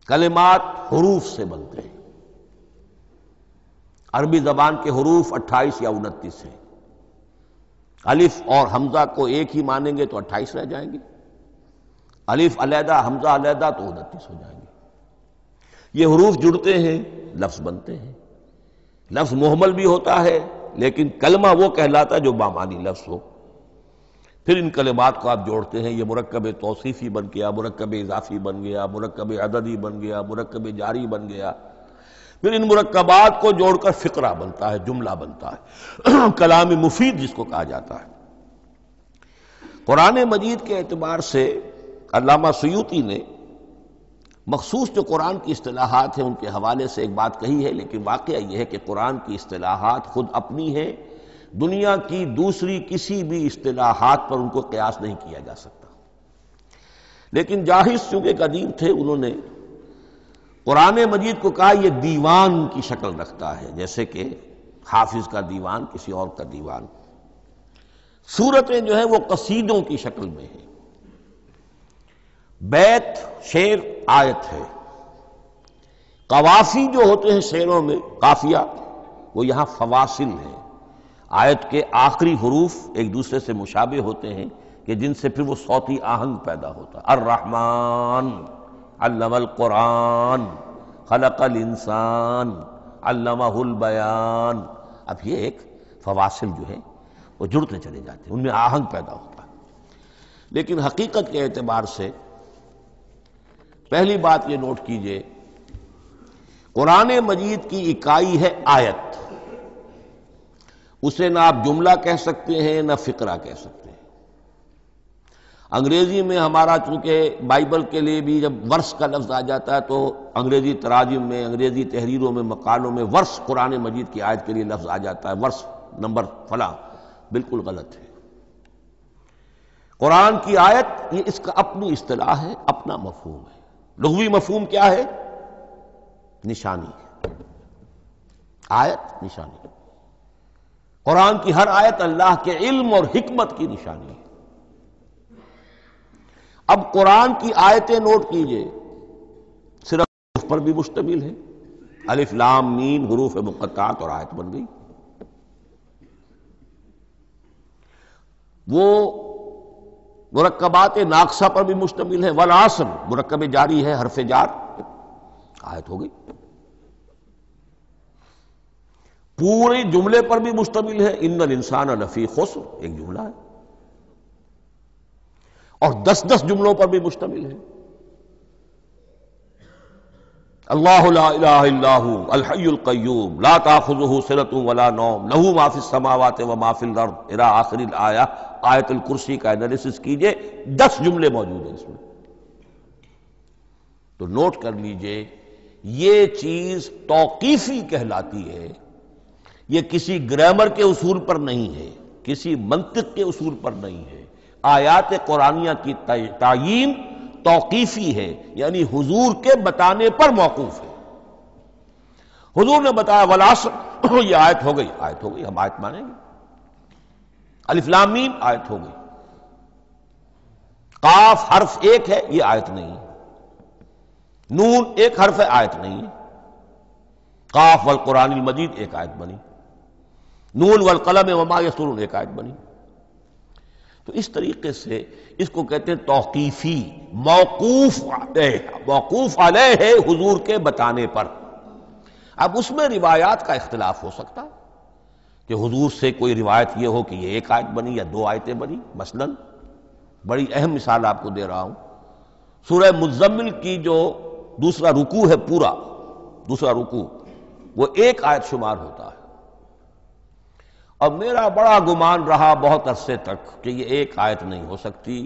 کلمات حروف سے بنتے ہیں۔ عربی زبان کے حروف 28 یا 29 ہیں، الف اور حمزہ کو ایک ہی مانیں گے تو 28 رہ جائیں گے، الف علیحدہ حمزہ علیحدہ تو 29 ہو جائیں گے۔ یہ حروف جڑتے ہیں، لفظ بنتے ہیں۔ لفظ محمل بھی ہوتا ہے، لیکن کلمہ وہ کہلاتا ہے جو بامانی لفظ ہو۔ پھر ان کلمات کو آپ جوڑتے ہیں، یہ مرکب توصیفی بن گیا، مرکب اضافی بن گیا، مرکب عددی بن گیا، مرکب جاری بن گیا۔ پھر ان مرکبات کو جوڑ کر فقرہ بنتا ہے، جملہ بنتا ہے، کلام مفید جس کو کہا جاتا ہے۔ قرآن مجید کے اعتبار سے علامہ سیوطی نے مخصوص جو قرآن کی اصطلاحات ہیں ان کے حوالے سے ایک بات کہی ہے، لیکن واقعہ یہ ہے کہ قرآن کی اصطلاحات خود اپنی ہیں، دنیا کی دوسری کسی بھی اصطلاحات پر ان کو قیاس نہیں کیا جا سکتا۔ لیکن جاہز چونکہ قدیم تھے، انہوں نے قرآن مجید کو کہا یہ دیوان کی شکل رکھتا ہے، جیسے کہ حافظ کا دیوان، کسی اور کا دیوان۔ سورتیں جو ہیں وہ قصیدوں کی شکل میں ہیں، بیت شعر آیت ہے، قوافی جو ہوتے ہیں شعروں میں قافیہ، وہ یہاں فواصل ہیں، آیت کے آخری حروف ایک دوسرے سے مشابہ ہوتے ہیں کہ جن سے پھر وہ صوتی آہنگ پیدا ہوتا ہے۔ الرحمن علم القرآن خلق الانسان علمہ البیان۔ اب یہ ایک فواصل جو ہے وہ جڑتے چلے جاتے ہیں، ان میں آہنگ پیدا ہوتا ہے۔ لیکن حقیقت کے اعتبار سے پہلی بات یہ نوٹ کیجئے، قرآن مجید کی اکائی ہے آیت، اسے نہ آپ جملہ کہہ سکتے ہیں نہ فقرہ کہہ سکتے ہیں۔ انگریزی میں ہمارا چونکہ بائبل کے لیے بھی جب ورس کا لفظ آ جاتا ہے تو انگریزی تراجم میں، انگریزی تحریروں میں، مقالوں میں ورس قرآن مجید کی آیت کے لیے لفظ آ جاتا ہے، ورس نمبر فلاں، بالکل غلط ہے۔ قرآن کی آیت یہ اس کا اپنی اصطلاح ہے، اپنا مفہوم ہے۔ لغوی مفہوم کیا ہے؟ نشانی۔ آیت نشانی، قرآن کی ہر آیت اللہ کے علم اور حکمت کی نشانی ہے۔ اب قرآن کی آیتیں نوٹ کیجئے، صرف حروف پر بھی مشتمل ہے، الف لام میم حروف مقطعات اور آیت بن گئی۔ وہ مرکبات ناقصہ پر بھی مشتمل ہے، والعصر مرکب جاری ہے، حرف جار، آیت ہو گئی۔ پورے جملے پر بھی مشتمل ہے، ان الانسان لفی خسر، ایک جملہ ہے، اور 10 جملوں پر بھی مشتمل ہے۔ اللہ لا الہ الا هو الحی القیوم لا تاخذہ سنۃ ولا نوم لہ ما فی السماوات وما فی الارض الی آخر الآیہ۔ آیت الکرسی کا انالیسس کیجئے، 10 جملے موجود ہیں اس میں۔ تو نوٹ کر لیجئے، یہ چیز توقیفی کہلاتی ہے، یہ کسی گرامر کے اصول پر نہیں ہے، کسی منطق کے اصول پر نہیں ہے۔ آیات قرآنیہ کی تعیین توقیفی ہے، یعنی حضور کے بتانے پر موقوف ہے۔ حضور نے بتایا والعصر، یہ آیت ہو گئی، آیت ہو گئی، ہم آیت مانیں گے۔ الف لام میم آیت ہو گئی۔ قاف حرف ایک ہے، یہ آیت نہیں ہے۔ نون ایک حرف ہے، آیت نہیں ہے۔ قاف والقرآن المجید ایک آیت بنی، نون والقلم وما یسطرون ایک آیت بنی۔ تو اس طریقے سے اس کو کہتے ہیں توقیفی، موقوف علیہ ہے حضور کے بتانے پر۔ اب اس میں روایات کا اختلاف ہو سکتا ہے کہ حضور سے کوئی روایت یہ ہو کہ یہ ایک آیت بنی یا 2 آیتیں بنی۔ مثلا بڑی اہم مثال آپ کو دے رہا ہوں، سورہ مزمل کی جو دوسرا رکوع ہے، پورا دوسرا رکوع، وہ ایک آیت شمار ہوتا ہے۔ اور میرا بڑا گمان رہا بہت عرصے تک کہ یہ ایک آیت نہیں ہو سکتی،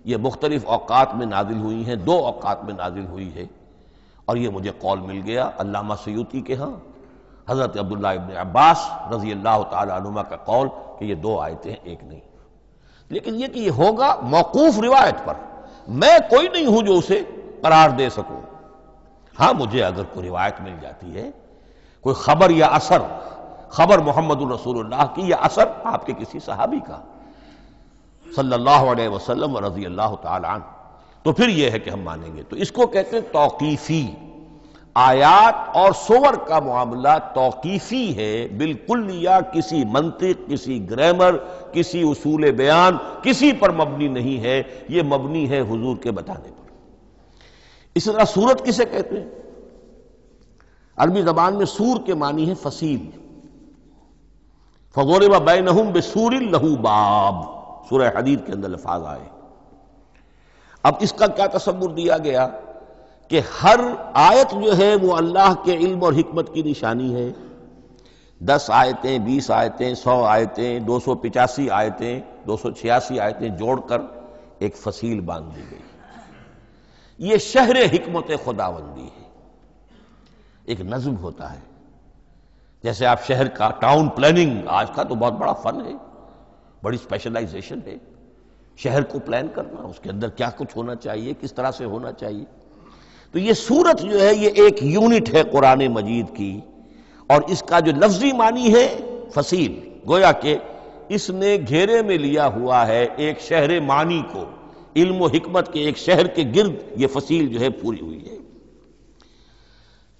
یہ مختلف اوقات میں نازل ہوئی ہیں، 2 اوقات میں نازل ہوئی ہے۔ اور یہ مجھے قول مل گیا علامہ سیوطی کے ہاں، حضرت عبداللہ ابن عباس رضی اللہ تعالی عنہما کا قول کہ یہ 2 آیتیں ایک نہیں۔ لیکن یہ کہ یہ ہوگا موقوف روایت پر، میں کوئی نہیں ہوں جو اسے قرار دے سکوں۔ ہاں مجھے اگر کوئی روایت مل جاتی ہے، کوئی خبر یا اثر، خبر محمد الرسول اللہ کی یا اثر آپ کے کسی صحابی کا صلی اللہ علیہ وسلم و رضی اللہ تعالی عنہ، تو پھر یہ ہے کہ ہم مانیں گے۔ تو اس کو کہتے ہیں توقیفی۔ آیات اور سور کا معاملہ توقیفی ہے بالکل، یا کسی منطق، کسی گرامر، کسی اصول بیان، کسی پر مبنی نہیں ہے، یہ مبنی ہے حضور کے بتانے پر۔ اسی طرح سورت کسے کہتے ہیں؟ عربی زبان میں سور کے معنی ہے فصیل۔ فَضُرِبَ بَيْنَهُمْ بِسُورٍ لَهُ بَابٌ، سورہ حدید کے اندر الفاظ آئے۔ اب اس کا کیا تصور دیا گیا کہ ہر آیت جو ہے وہ اللہ کے علم اور حکمت کی نشانی ہے۔ 10 آیتیں، 20 آیتیں، 100 آیتیں، 285 آیتیں، 286 آیتیں جوڑ کر ایک فصیل باندھ دی گئی۔ یہ شہر حکمت خداوندی ہے، ایک نظم ہوتا ہے۔ جیسے آپ شہر کا ٹاؤن پلاننگ آج کا تو بہت بڑا فن ہے، بڑی اسپیشلائزیشن ہے، شہر کو پلان کرنا، اس کے اندر کیا کچھ ہونا چاہیے، کس طرح سے ہونا چاہیے۔ تو یہ سورت جو ہے یہ ایک یونٹ ہے قرآن مجید کی، اور اس کا جو لفظی معنی ہے فصیل، گویا کہ اس نے گھیرے میں لیا ہوا ہے ایک شہر معنی کو، علم و حکمت کے ایک شہر کے گرد یہ فصیل جو ہے پوری ہوئی ہے۔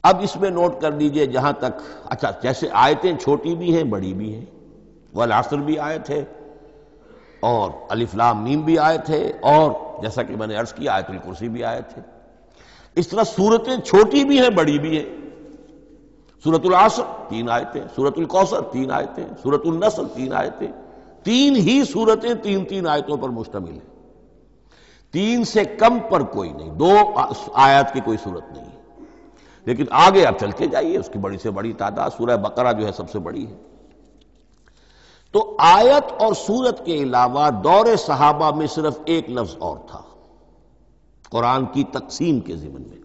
اب اس میں نوٹ کر لیجئے جہاں تک، اچھا جیسے آیتیں چھوٹی بھی ہیں بڑی بھی ہیں، والعصر بھی آیت ہے اور الف لام میم بھی آیت ہے، اور جیسا کہ میں نے عرض کیا آیت الکرسی بھی آیت ہے۔ اس طرح سورتیں چھوٹی بھی ہیں بڑی بھی ہیں۔ سورۃ العصر 3 آیتیں، سورۃ الکوثر 3 آیتیں، سورۃ النصر 3 آیتیں، 3 ہی سورتیں 3 آیتوں پر مشتمل ہیں۔ 3 سے کم پر کوئی نہیں، 2 آیات کی کوئی صورت نہیں ہے۔ لیکن آگے آپ چل کے جائیے، اس کی بڑی سے بڑی تعداد سورہ بقرہ جو ہے سب سے بڑی ہے۔ تو آیت اور سورت کے علاوہ دور صحابہ میں صرف ایک لفظ اور تھا قرآن کی تقسیم کے ضمن میں،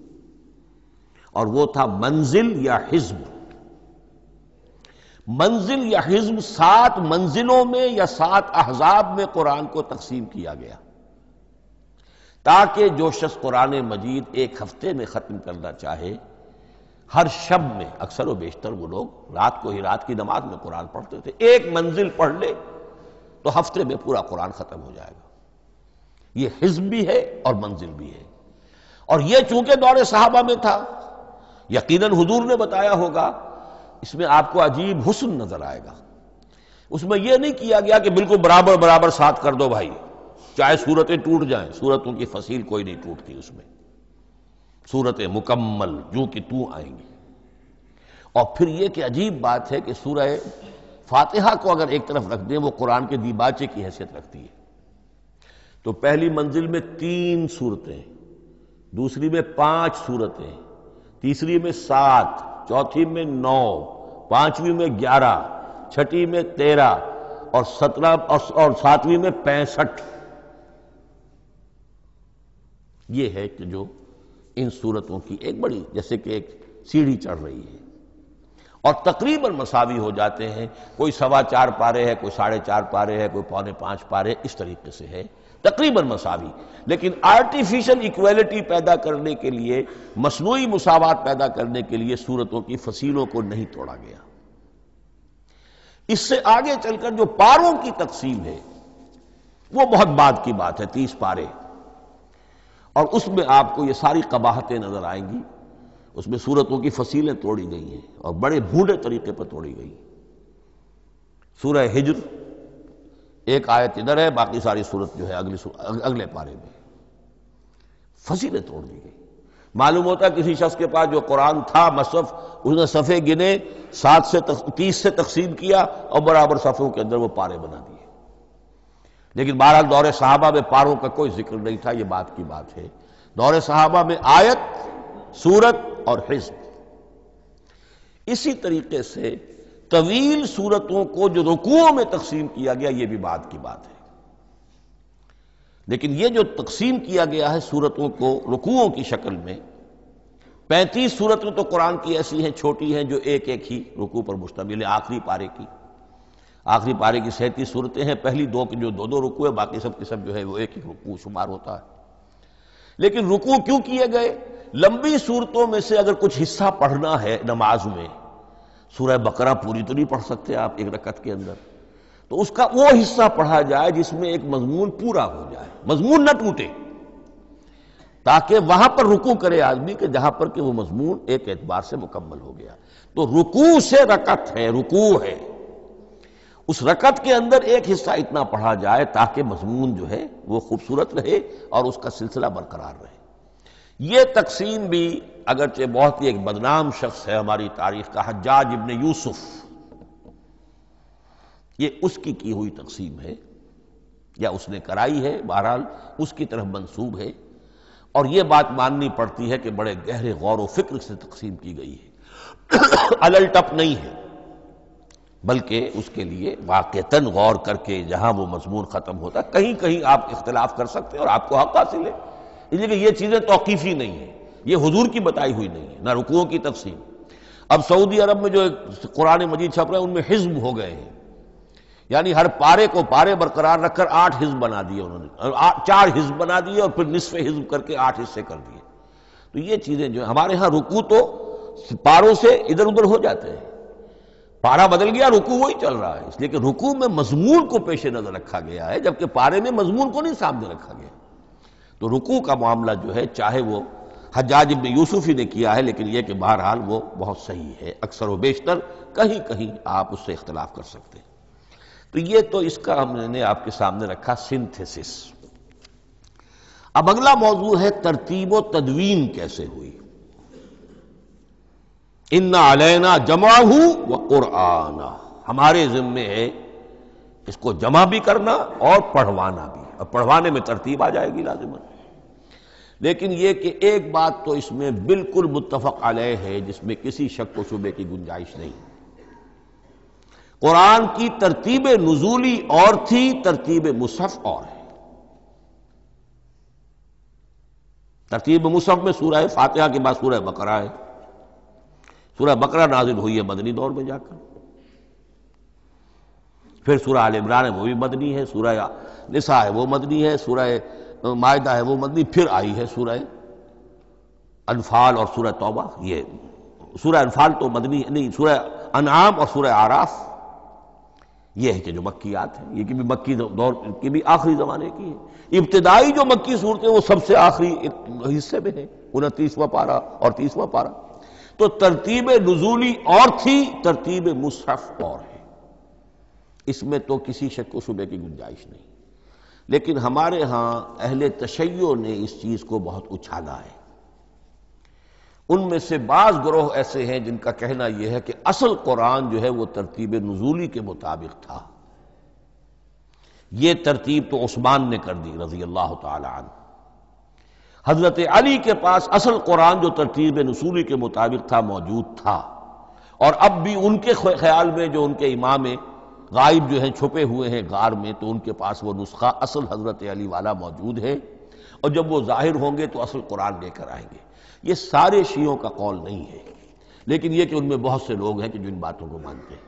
اور وہ تھا منزل یا حزب۔ منزل یا حزب 7 منزلوں میں یا 7 احزاب میں قرآن کو تقسیم کیا گیا، تاکہ جو شخص قرآن مجید ایک ہفتے میں ختم کرنا چاہے، ہر شب میں، اکثر و بیشتر وہ لوگ رات کو ہی رات کی نماز میں قرآن پڑھتے تھے، ایک منزل پڑھ لے تو ہفتے میں پورا قرآن ختم ہو جائے گا۔ یہ حزب بھی ہے اور منزل بھی ہے، اور یہ چونکہ دور صحابہ میں تھا، یقیناً حضور نے بتایا ہوگا، اس میں آپ کو عجیب حسن نظر آئے گا۔ اس میں یہ نہیں کیا گیا کہ بالکل برابر برابر ساتھ کر دو بھائی، چاہے صورتیں ٹوٹ جائیں، صورتوں کی فصیل کوئی نہیں ٹوٹتی، اس میں صورتیں مکمل جو کہ تو آئیں گی۔ اور پھر یہ کہ عجیب بات ہے کہ سورہ فاتحہ کو اگر ایک طرف رکھ دیں، وہ قرآن کے دیباچے کی حیثیت رکھتی ہے، تو پہلی منزل میں 3 سورتیں، دوسری میں 5 سورتیں، تیسری میں 7، چوتھی میں 9، پانچویں میں 11، چھٹی میں 13 اور 17 اور 7ویں میں 65۔ یہ ہے کہ جو ان سورتوں کی ایک بڑی جیسے کہ ایک سیڑھی چڑھ رہی ہے، اور تقریباً مساوی ہو جاتے ہیں، کوئی 4.25 پارے ہے، کوئی 4.5 پارے ہے، کوئی 4.25 پارے، اس طریقے سے ہے، تقریباً مساوی۔ لیکن آرٹیفیشل ایکویلٹی پیدا کرنے کے لیے، مصنوعی مساوات پیدا کرنے کے لیے سورتوں کی فصیلوں کو نہیں توڑا گیا۔ اس سے آگے چل کر جو پاروں کی تقسیم ہے وہ بہت بعد کی بات ہے، 30 پارے، اور اس میں آپ کو یہ ساری قباحتیں نظر آئیں گی۔ اس میں سورتوں کی فصیلیں توڑی گئی ہیں اور بڑے بھونڈے طریقے پر توڑی گئی۔ سورہ ہجر ایک آیت ادھر ہے، باقی ساری سورت جو ہے اگلے پارے میں فصیلیں توڑ دی گئی۔ معلوم ہوتا ہے کسی شخص کے پاس جو قرآن تھا مصحف، اس نے صفحے گنے، 7 سے 30 سے تقسیم کیا اور برابر صفحوں کے اندر وہ پارے بنا دیے۔ لیکن بہرحال دور صحابہ میں پاروں کا کوئی ذکر نہیں تھا، یہ بات کی بات ہے۔ دور صحابہ میں آیت، سورت اور حزب۔ اسی طریقے سے طویل سورتوں کو جو رکوعوں میں تقسیم کیا گیا، یہ بھی بات کی بات ہے۔ لیکن یہ جو تقسیم کیا گیا ہے سورتوں کو رکوعوں کی شکل میں، 35 سورتیں تو قرآن کی ایسی ہیں چھوٹی ہیں جو ایک ایک ہی رکوع پر مشتمل ہے۔ آخری پارے کی 37 صورتیں ہیں، پہلی 2 کی جو 2 رکوع ہے، باقی سب کے سب جو ہے وہ ایک ہی رکوع شمار ہوتا ہے۔ لیکن رکوع کیوں کیے گئے؟ لمبی صورتوں میں سے اگر کچھ حصہ پڑھنا ہے نماز میں، سورہ بقرہ پوری تو نہیں پڑھ سکتے آپ ایک رکعت کے اندر، تو اس کا وہ حصہ پڑھا جائے جس میں ایک مضمون پورا ہو جائے، مضمون نہ ٹوٹے، تاکہ وہاں پر رکوع کرے آدمی کہ جہاں پر کہ وہ مضمون ایک اعتبار سے مکمل ہو گیا۔ تو رکوع سے رکعت ہے، رکوع ہے، اس رکعت کے اندر ایک حصہ اتنا پڑھا جائے تاکہ مضمون جو ہے وہ خوبصورت رہے اور اس کا سلسلہ برقرار رہے۔ یہ تقسیم بھی اگرچہ بہت ہی ایک بدنام شخص ہے ہماری تاریخ کا، حجاج ابن یوسف، یہ اس کی ہوئی تقسیم ہے یا اس نے کرائی ہے، بہرحال اس کی طرف منسوب ہے، اور یہ بات ماننی پڑتی ہے کہ بڑے گہرے غور و فکر سے تقسیم کی گئی ہے، الل ٹپ نہیں ہے، بلکہ اس کے لیے واقعتاً غور کر کے جہاں وہ مضمون ختم ہوتا ہے، کہیں کہیں آپ اختلاف کر سکتے ہیں اور آپ کو حق حاصل ہے، اس لیے کہ یہ چیزیں توقیفی نہیں ہیں، یہ حضور کی بتائی ہوئی نہیں ہے، نہ رکوعوں کی تقسیم۔ اب سعودی عرب میں جو قرآن مجید چھپ رہے ہیں ان میں حزب ہو گئے ہیں، یعنی ہر پارے کو پارے برقرار رکھ کر 8 حزب بنا دیے انہوں نے، 4 حزب بنا دیے اور پھر نصف حزب کر کے 8 حصے کر دیے۔ تو یہ چیزیں جو ہمارے ہاں رکوع تو پاروں سے ادھر ادھر ہو جاتے ہیں، پارا بدل گیا رکوع وہی چل رہا ہے، اس لیے کہ رکوع میں مضمون کو پیش نظر رکھا گیا ہے، جبکہ پارے میں مضمون کو نہیں سامنے رکھا گیا۔ تو رکوع کا معاملہ جو ہے چاہے وہ حجاج ابن یوسف ہی نے کیا ہے، لیکن یہ کہ بہرحال وہ بہت صحیح ہے، اکثر و بیشتر کہیں کہیں آپ اس سے اختلاف کر سکتے ہیں۔ تو یہ تو اس کا ہم نے آپ کے سامنے رکھا سنتھیسس۔ اب اگلا موضوع ہے ترتیب و تدوین کیسے ہوئی۔ ان علینا جمعہ و قرآنہ، ہمارے ذمے ہے اس کو جمع بھی کرنا اور پڑھوانا بھی، اور پڑھوانے میں ترتیب آ جائے گی لازماً۔ لیکن یہ کہ ایک بات تو اس میں بالکل متفق علیہ ہے، جس میں کسی شک و شبے کی گنجائش نہیں، قرآن کی ترتیب نزولی اور تھی، ترتیب مصحف اور ہے۔ ترتیب مصحف میں سورہ فاتحہ کے بعد سورہ بقرہ ہے، سورہ بقرہ نازل ہوئی ہے مدنی دور میں جا کر، پھر سورہ آل عمران ہے وہ بھی مدنی ہے، سورہ نساء ہے وہ مدنی ہے، سورہ مائدہ ہے وہ مدنی، پھر آئی ہے سورہ انفال اور سورہ توبہ۔ یہ سورہ انفال تو مدنی نہیں، سورہ انعام اور سورہ اعراف یہ ہے کہ جو مکیات ہیں، یہ کہ بھی مکی دور کی بھی آخری زمانے کی ہے۔ ابتدائی جو مکی صورتیں وہ سب سے آخری حصے میں ہے، 29واں پارہ اور 30واں پارہ۔ تو ترتیب نزولی اور تھی، ترتیب مصحف اور ہے، اس میں تو کسی شک و شبے کی گنجائش نہیں۔ لیکن ہمارے ہاں اہل تشیع نے اس چیز کو بہت اچھالا ہے۔ ان میں سے بعض گروہ ایسے ہیں جن کا کہنا یہ ہے کہ اصل قرآن جو ہے وہ ترتیب نزولی کے مطابق تھا، یہ ترتیب تو عثمان نے کر دی رضی اللہ تعالی عنہ۔ حضرت علی کے پاس اصل قرآن جو ترتیب نزولی کے مطابق تھا موجود تھا، اور اب بھی ان کے خیال میں جو ان کے امام غائب جو ہیں چھپے ہوئے ہیں غار میں، تو ان کے پاس وہ نسخہ اصل حضرت علی والا موجود ہے، اور جب وہ ظاہر ہوں گے تو اصل قرآن لے کر آئیں گے۔ یہ سارے شیعوں کا قول نہیں ہے، لیکن یہ کہ ان میں بہت سے لوگ ہیں کہ جو ان باتوں کو مانتے ہیں۔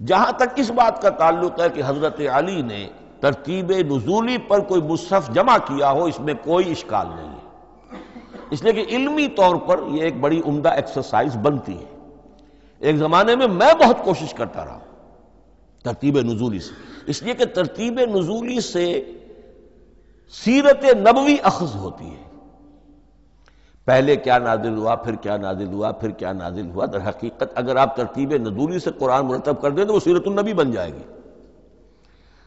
جہاں تک اس بات کا تعلق ہے کہ حضرت علی نے ترتیب نزولی پر کوئی مصحف جمع کیا ہو، اس میں کوئی اشکال نہیں ہے، اس لیے کہ علمی طور پر یہ ایک بڑی عمدہ ایکسرسائز بنتی ہے۔ ایک زمانے میں میں بہت کوشش کرتا رہا ترتیب نزولی سے، اس لیے کہ ترتیب نزولی سے سیرت نبوی اخذ ہوتی ہے، پہلے کیا نازل ہوا، پھر کیا نازل ہوا، پھر کیا نازل ہوا۔ در حقیقت اگر آپ ترتیب نزولی سے قرآن مرتب کر دیں تو وہ سیرت النبی بن جائے گی۔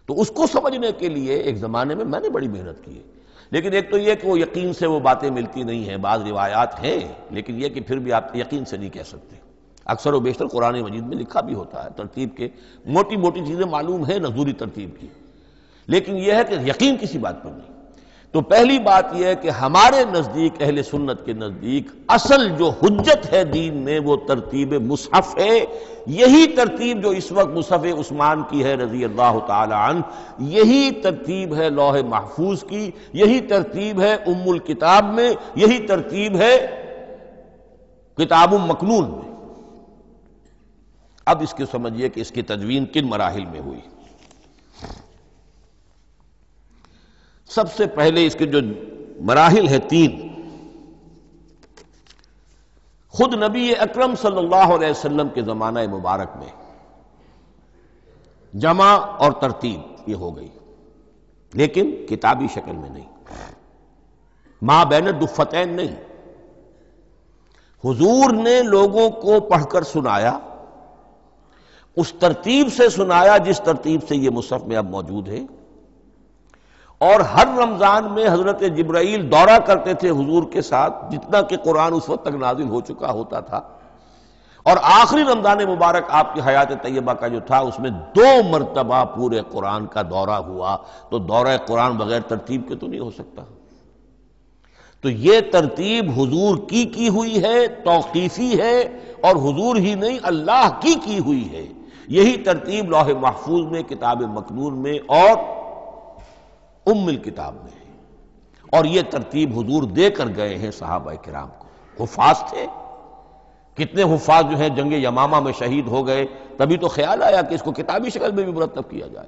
تو اس کو سمجھنے کے لیے ایک زمانے میں نے بڑی محنت کی ہے، لیکن ایک تو یہ کہ وہ یقین سے وہ باتیں ملتی نہیں ہیں، بعض روایات ہیں، لیکن یہ کہ پھر بھی آپ یقین سے نہیں کہہ سکتے۔ اکثر و بیشتر قرآن مجید میں لکھا بھی ہوتا ہے، ترتیب کے موٹی موٹی چیزیں معلوم ہیں نزولی ترتیب کی، لیکن یہ ہے کہ یقین کسی بات پر نہیں۔ تو پہلی بات یہ ہے کہ ہمارے نزدیک، اہل سنت کے نزدیک، اصل جو حجت ہے دین میں وہ ترتیب مصحف ہے۔ یہی ترتیب جو اس وقت مصحف عثمان کی ہے رضی اللہ تعالی عنہ، یہی ترتیب ہے لوح محفوظ کی، یہی ترتیب ہے ام الکتاب میں، یہی ترتیب ہے کتاب مکنون میں۔ اب اس کے سمجھیے کہ اس کی تدوین کن مراحل میں ہوئی۔ سب سے پہلے اس کے جو مراحل ہیں 3، خود نبی اکرم صلی اللہ علیہ وسلم کے زمانہ مبارک میں جمع اور ترتیب یہ ہو گئی، لیکن کتابی شکل میں نہیں، ما بین الدفتین نہیں۔ حضور نے لوگوں کو پڑھ کر سنایا، اس ترتیب سے سنایا جس ترتیب سے یہ مصحف میں اب موجود ہے، اور ہر رمضان میں حضرت جبرائیل دورہ کرتے تھے حضور کے ساتھ، جتنا کہ قرآن اس وقت تک نازل ہو چکا ہوتا تھا، اور آخری رمضان مبارک آپ کی حیات طیبہ کا جو تھا اس میں 2 مرتبہ پورے قرآن کا دورہ ہوا، تو دورہ قرآن بغیر ترتیب کے تو نہیں ہو سکتا۔ تو یہ ترتیب حضور کی ہوئی ہے، توقیفی ہے، اور حضور ہی نہیں اللہ کی ہوئی ہے۔ یہی ترتیب لوح محفوظ میں، کتاب مکنون میں اور ام الکتاب میں ہے، اور یہ ترتیب حضور دے کر گئے ہیں صحابہ کرام کو۔ حفاظ تھے، کتنے حفاظ جو ہیں جنگ یمامہ میں شہید ہو گئے، تبھی تو خیال آیا کہ اس کو کتابی شکل میں بھی مرتب کیا جائے۔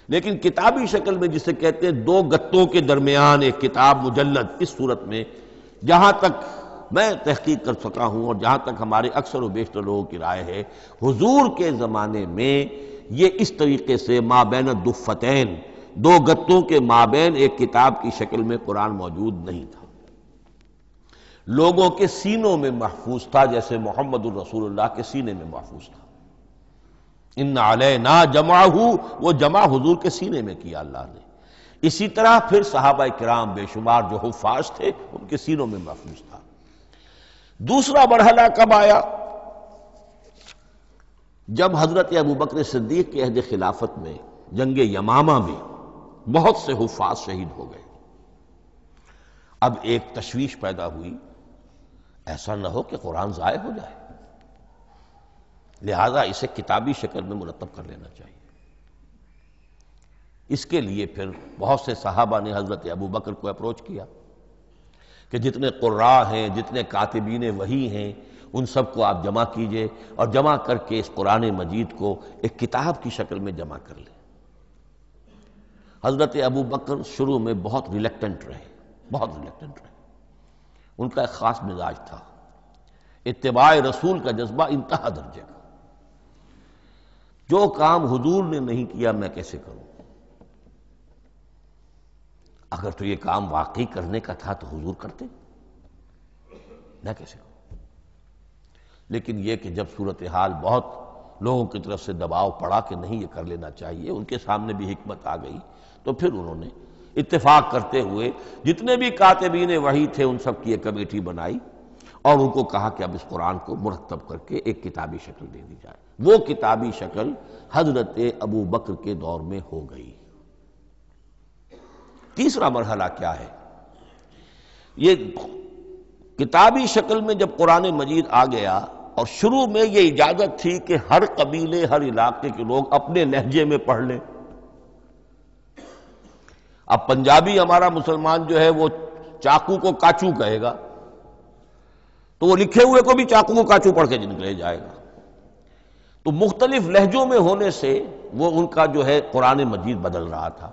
لیکن کتابی شکل میں جسے کہتے ہیں 2 گتوں کے درمیان ایک کتاب مجلد، اس صورت میں جہاں تک میں تحقیق کر سکا ہوں اور جہاں تک ہمارے اکثر و بیشتر لوگوں کی رائے ہے، حضور کے زمانے میں یہ اس طریقے سے ما بین الدفتین، 2 گتوں کے مابین ایک کتاب کی شکل میں قرآن موجود نہیں تھا۔ لوگوں کے سینوں میں محفوظ تھا، جیسے محمد الرسول اللہ کے سینے میں محفوظ تھا۔ ان علینا جمعہ، وہ جمع حضور کے سینے میں کیا اللہ نے۔ اسی طرح پھر صحابہ کرام بے شمار جو حفاظ تھے ان کے سینوں میں محفوظ تھا۔ دوسرا مرحلہ کب آیا؟ جب حضرت ابوبکر صدیق کے عہد خلافت میں جنگ یمامہ میں بہت سے حفاظ شہید ہو گئے۔ اب ایک تشویش پیدا ہوئی، ایسا نہ ہو کہ قرآن ضائع ہو جائے، لہذا اسے کتابی شکل میں مرتب کر لینا چاہیے۔ اس کے لیے پھر بہت سے صحابہ نے حضرت ابوبکر کو اپروچ کیا کہ جتنے قراء ہیں، جتنے کاتبین وحی ہیں، ان سب کو آپ جمع کیجئے اور جمع کر کے اس قرآن مجید کو ایک کتاب کی شکل میں جمع کر لیں۔ حضرت ابوبکر شروع میں بہت ریلیکٹنٹ رہے، ان کا ایک خاص مزاج تھا، اتباع رسول کا جذبہ انتہا درجے کا۔ جو کام حضور نے نہیں کیا میں کیسے کروں؟ اگر تو یہ کام واقعی کرنے کا تھا تو حضور کرتے، میں کیسے کروں؟ لیکن یہ کہ جب صورتحال بہت لوگوں کی طرف سے دباؤ پڑا کہ نہیں یہ کر لینا چاہیے، ان کے سامنے بھی حکمت آ گئی، تو پھر انہوں نے اتفاق کرتے ہوئے جتنے بھی کاتبین وحی تھے ان سب کی ایک کمیٹی بنائی اور ان کو کہا کہ اب اس قرآن کو مرتب کر کے ایک کتابی شکل دے دی جائے۔ وہ کتابی شکل حضرت ابوبکر کے دور میں ہو گئی۔ تیسرا مرحلہ کیا ہے؟ یہ کتابی شکل میں جب قرآن مجید آ گیا، اور شروع میں یہ اجازت تھی کہ ہر قبیلے، ہر علاقے کے لوگ اپنے لہجے میں پڑھ لیں۔ اب پنجابی ہمارا مسلمان جو ہے وہ چاقو کو کاچو کہے گا تو وہ لکھے ہوئے کو بھی چاقو کو کاچو پڑھ کے نکلے جائے گا۔ تو مختلف لہجوں میں ہونے سے وہ ان کا جو ہے قرآن مجید بدل رہا تھا،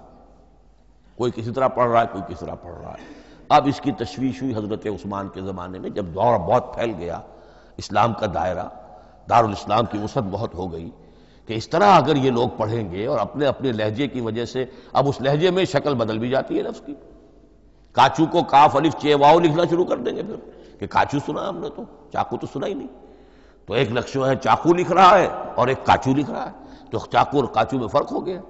کوئی کسی طرح پڑھ رہا ہے، کوئی کسی طرح پڑھ رہا ہے۔ اب اس کی تشویش ہوئی حضرت عثمان کے زمانے میں، جب دور بہت پھیل گیا، اسلام کا دائرہ، دارالاسلام کی وسعت بہت ہو گئی کہ اس طرح اگر یہ لوگ پڑھیں گے اور اپنے اپنے لہجے کی وجہ سے اب اس لہجے میں شکل بدل بھی جاتی ہے لفظ کی۔ کاچو کو کاف الف چے واو لکھنا شروع کر دیں گے پھر کہ کاچو سنا ہم نے، تو چاقو تو سنا ہی نہیں۔ تو ایک لفظ جو ہے چاقو لکھ رہا ہے اور ایک کاچو لکھ رہا ہے، تو چاقو اور کاچو میں فرق ہو گیا۔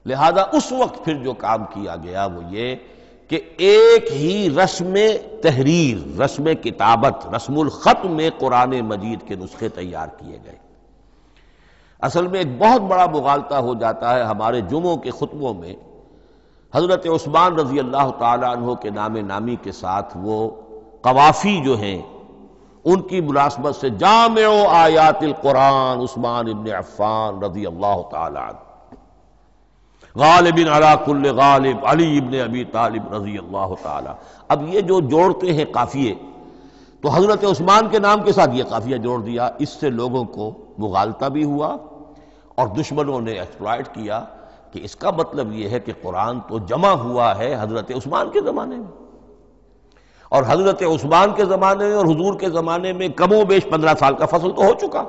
لہذا اس وقت پھر جو کام کیا گیا وہ یہ کہ ایک ہی رسم تحریر، رسم کتابت، رسم الخط میں قرآن مجید کے نسخے تیار کیے گئے۔ اصل میں ایک بہت بڑا مغالطہ ہو جاتا ہے ہمارے جمعوں کے خطبوں میں، حضرت عثمان رضی اللہ تعالی عنہ کے نام نامی کے ساتھ وہ قوافی جو ہیں ان کی ملازمت سے جامع آیات القرآن عثمان ابن عفان رضی اللہ تعالی عنہ، غالب علی کل غالب علی ابن ابی طالب رضی اللہ تعالی۔ اب یہ جو جوڑتے ہیں قافیے، تو حضرت عثمان کے نام کے ساتھ یہ قافیہ جوڑ دیا، اس سے لوگوں کو مغالطہ بھی ہوا اور دشمنوں نے ایکسپلائٹ کیا کہ اس کا مطلب یہ ہے کہ قرآن تو جمع ہوا ہے حضرت عثمان کے زمانے میں، اور حضرت عثمان کے زمانے میں اور حضور کے زمانے میں کم و بیش 15 سال کا فصل تو ہو چکا،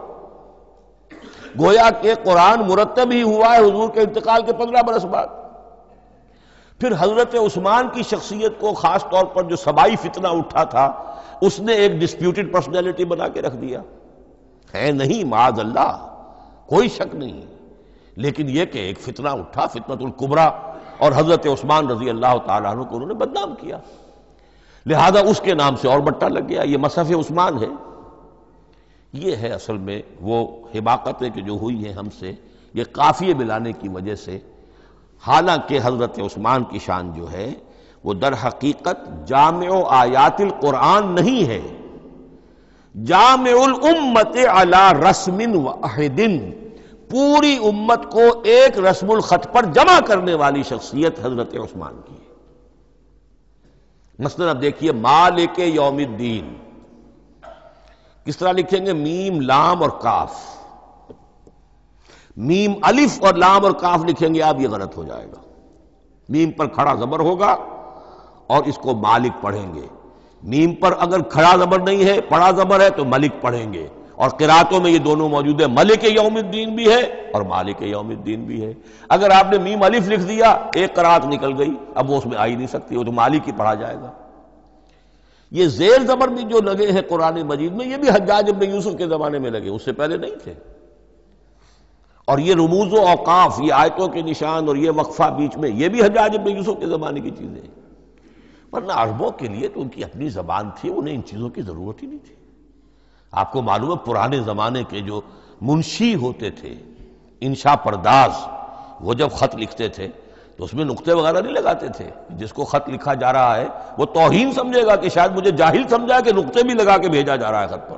گویا کہ قرآن مرتب ہی ہوا ہے حضور کے انتقال کے 15 برس بعد۔ پھر حضرت عثمان کی شخصیت کو خاص طور پر جو سبائی فتنہ اٹھا تھا اس نے ایک ڈسپیوٹڈ پرسنالٹی بنا کے رکھ دیا ہے، نہیں معاذ اللہ، کوئی شک نہیں، لیکن یہ کہ ایک فتنہ اٹھا، فتنۃ الکبریٰ، اور حضرت عثمان رضی اللہ تعالیٰ عنہ کو انہوں نے بدنام کیا، لہذا اس کے نام سے اور بٹا لگ گیا، یہ مصحف عثمان ہے۔ یہ ہے اصل میں وہ حماقتیں کہ جو ہوئی ہیں ہم سے، یہ قافیے ملانے کی وجہ سے، حالانکہ حضرت عثمان کی شان جو ہے وہ در حقیقت جامع آیات القرآن نہیں ہے، جامع الامت علی رسم واحد، پوری امت کو ایک رسم الخط پر جمع کرنے والی شخصیت حضرت عثمان کی ہے۔ مثلا اب دیکھیے مالک یوم الدین کس طرح لکھیں گے؟ میم لام اور کاف، میم الف اور لام اور کاف لکھیں گے آپ، یہ غلط ہو جائے گا، میم پر کھڑا زبر ہوگا اور اس کو مالک پڑھیں گے، میم پر اگر کھڑا زبر نہیں ہے پڑا زبر ہے تو ملک پڑھیں گے، اور قراتوں میں یہ دونوں موجود ہے، ملک یوم الدین بھی ہے اور مالک یوم الدین بھی ہے۔ اگر آپ نے میم الف لکھ دیا ایک قرات نکل گئی، اب وہ اس میں آ ہی نہیں سکتی، وہ تو مالک ہی پڑھا جائے گا۔ یہ زیر زبر بھی جو لگے ہیں قرآن مجید میں، یہ بھی حجاج ابن یوسف کے زمانے میں لگے، اس سے پہلے نہیں تھے۔ اور یہ رموز و اوقاف، یہ آیتوں کے نشان اور یہ وقفہ بیچ میں، یہ بھی حجاج ابن یوسف کے زمانے کی چیزیں ہیں۔ ورنہ عربوں کے لیے تو ان کی اپنی زبان تھی، انہیں ان چیزوں کی ضرورت ہی نہیں تھی۔ آپ کو معلوم ہے پرانے زمانے کے جو منشی ہوتے تھے، انشاء پرداز، وہ جب خط لکھتے تھے تو اس میں نقطے وغیرہ نہیں لگاتے تھے۔ جس کو خط لکھا جا رہا ہے وہ توہین سمجھے گا کہ شاید مجھے جاہل سمجھا کہ نقطے بھی لگا کے بھیجا جا رہا ہے خط پر،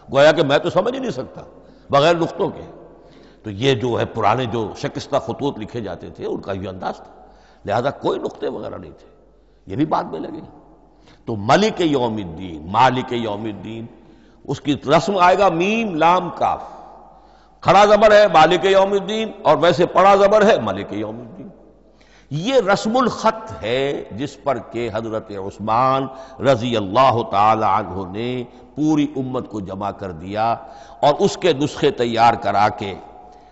گویا کہ میں تو سمجھ ہی نہیں سکتا بغیر نقطوں کے۔ تو یہ جو ہے پرانے جو شکستہ خطوط لکھے جاتے تھے ان کا یہ انداز تھا، لہذا کوئی نقطے وغیرہ نہیں تھے، یہ بھی بعد میں لگے۔ تو ملک یوم الدین، مالک یوم الدین، اس کی رسم آئے گا میم لام کاف، کھڑا زبر ہے مالک یوم الدین اور ویسے پڑا زبر ہے ملک یوم الدین۔ یہ رسم الخط ہے جس پر کہ حضرت عثمان رضی اللہ تعالی عنہ نے پوری امت کو جمع کر دیا اور اس کے نسخے تیار کرا کے،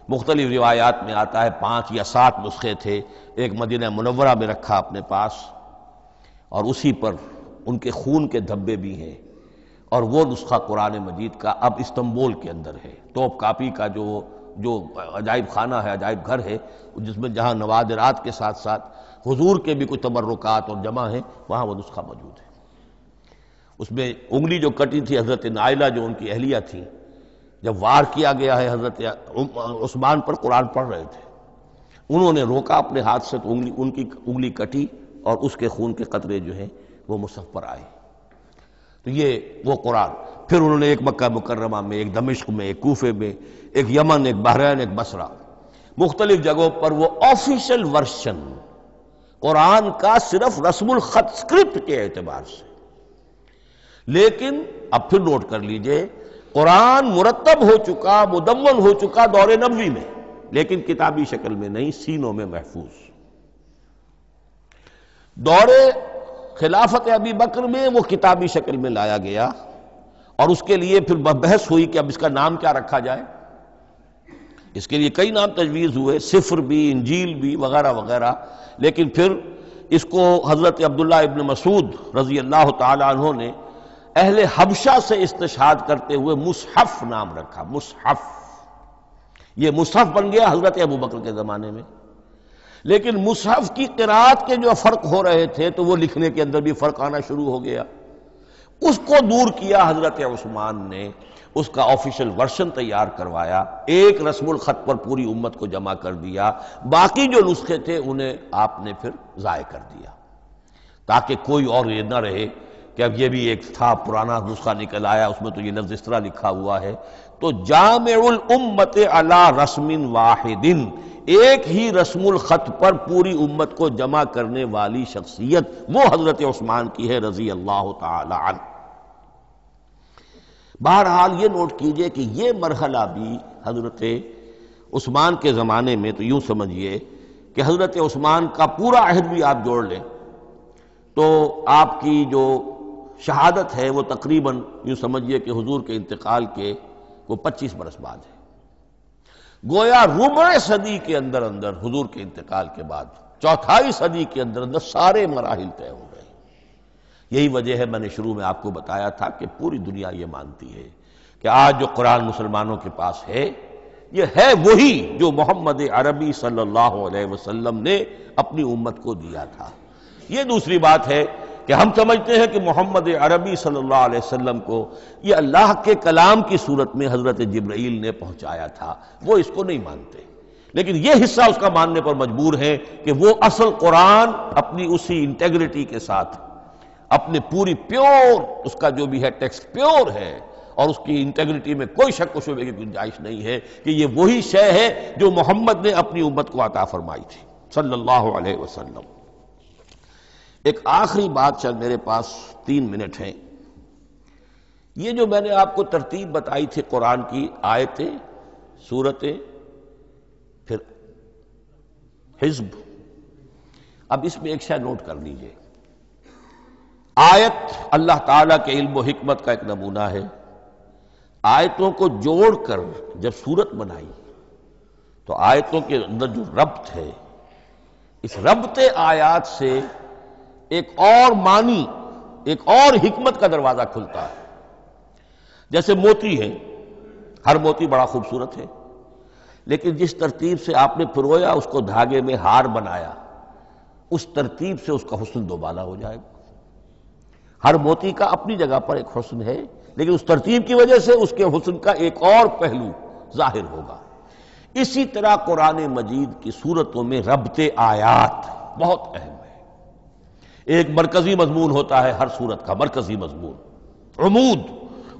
مختلف روایات میں آتا ہے 5 یا 7 نسخے تھے، ایک مدینہ منورہ میں رکھا اپنے پاس، اور اسی پر ان کے خون کے دھبے بھی ہیں، اور وہ نسخہ قرآن مجید کا اب استنبول کے اندر ہے۔ توپ کاپی کا جو عجائب خانہ ہے، عجائب گھر ہے، جس میں جہاں نوادرات کے ساتھ ساتھ حضور کے بھی کچھ تبرکات اور جمع ہیں، وہاں وہ نسخہ موجود ہے۔ اس میں انگلی جو کٹی تھی حضرت نائلہ جو ان کی اہلیہ تھی، جب وار کیا گیا ہے حضرت عثمان پر، قرآن پڑھ رہے تھے، انہوں نے روکا اپنے ہاتھ سے تو ان کی انگلی کٹی اور اس کے خون کے قطرے جو ہیں وہ مصحف پر آئے۔ تو یہ وہ قرآن، پھر انہوں نے ایک مکہ مکرمہ میں، ایک دمشق میں، ایک کوفے میں، ایک یمن، ایک بحرین، ایک بصرہ، مختلف جگہوں پر وہ آفیشل ورشن قرآن کا صرف رسم الخط سکرپٹ کے اعتبار سے۔ لیکن اب پھر نوٹ کر لیجئے، قرآن مرتب ہو چکا، مدون ہو چکا دور نبوی میں، لیکن کتابی شکل میں نہیں، سینوں میں محفوظ۔ دور خلافت ابی بکر میں وہ کتابی شکل میں لایا گیا، اور اس کے لیے پھر بحث ہوئی کہ اب اس کا نام کیا رکھا جائے۔ اس کے لیے کئی نام تجویز ہوئے، سفر بھی، انجیل بھی، وغیرہ وغیرہ، لیکن پھر اس کو حضرت عبداللہ ابن مسعود رضی اللہ تعالی عنہ نے اہل حبشہ سے استشہاد کرتے ہوئے مصحف نام رکھا۔ مصحف، یہ مصحف بن گیا حضرت ابو بکر کے زمانے میں، لیکن مصحف کی قرأت کے جو فرق ہو رہے تھے تو وہ لکھنے کے اندر بھی فرق آنا شروع ہو گیا۔ اس کو دور کیا حضرت عثمان نے، اس کا آفیشل ورشن تیار کروایا، ایک رسم الخط پر پوری امت کو جمع کر دیا، باقی جو نسخے تھے انہیں آپ نے پھر ضائع کر دیا، تاکہ کوئی اور یہ نہ رہے کہ اب یہ بھی ایک تھا پرانا نسخہ نکل آیا، اس میں تو یہ لفظ اس طرح لکھا ہوا ہے۔ تو جامع الامت علی رسم واحد، ایک ہی رسم الخط پر پوری امت کو جمع کرنے والی شخصیت وہ حضرت عثمان کی ہے رضی اللہ تعالی عنہ۔ بہرحال یہ نوٹ کیجئے کہ یہ مرحلہ بھی حضرت عثمان کے زمانے میں، تو یوں سمجھیے کہ حضرت عثمان کا پورا عہد بھی آپ جوڑ لیں تو آپ کی جو شہادت ہے وہ تقریباً یوں سمجھیے کہ حضور کے انتقال کے وہ 25 برس بعد ہے، گویا ربع صدی کے اندر اندر حضور کے انتقال کے بعد، چوتھائی صدی کے اندر اندر سارے مراحل طے ہو گئے۔ یہی وجہ ہے میں نے شروع میں آپ کو بتایا تھا کہ پوری دنیا یہ مانتی ہے کہ آج جو قرآن مسلمانوں کے پاس ہے یہ ہے وہی جو محمد عربی صلی اللہ علیہ وسلم نے اپنی امت کو دیا تھا۔ یہ دوسری بات ہے کہ ہم سمجھتے ہیں کہ محمد عربی صلی اللہ علیہ وسلم کو یہ اللہ کے کلام کی صورت میں حضرت جبرائیل نے پہنچایا تھا، وہ اس کو نہیں مانتے، لیکن یہ حصہ اس کا ماننے پر مجبور ہے کہ وہ اصل قرآن اپنی اسی انٹیگریٹی کے ساتھ، اپنے پوری پیور، اس کا جو بھی ہے ٹیکسٹ پیور ہے اور اس کی انٹیگریٹی میں کوئی شک و شبہ کی گنجائش نہیں ہے کہ یہ وہی شے ہے جو محمد نے اپنی امت کو عطا فرمائی تھی صلی اللہ علیہ وسلم۔ ایک آخری بات، شاید میرے پاس 3 منٹ ہیں، یہ جو میں نے آپ کو ترتیب بتائی تھی قرآن کی، آیتیں، سورتیں، پھر حزب، اب اس میں ایک شے نوٹ کر لیجئے۔ آیت اللہ تعالیٰ کے علم و حکمت کا ایک نمونہ ہے، آیتوں کو جوڑ کر جب سورت بنائی تو آیتوں کے اندر جو ربط ہے، اس ربط آیات سے ایک اور معنی ایک اور حکمت کا دروازہ کھلتا ہے۔ جیسے موتی ہے، ہر موتی بڑا خوبصورت ہے، لیکن جس ترتیب سے آپ نے پرویا، اس کو دھاگے میں ہار بنایا، اس ترتیب سے اس کا حسن دوبالا ہو جائے گا۔ ہر موتی کا اپنی جگہ پر ایک حسن ہے، لیکن اس ترتیب کی وجہ سے اس کے حسن کا ایک اور پہلو ظاہر ہوگا۔ اسی طرح قرآن مجید کی صورتوں میں ربط آیات بہت اہم ہے۔ ایک مرکزی مضمون ہوتا ہے ہر صورت کا، مرکزی مضمون، عمود،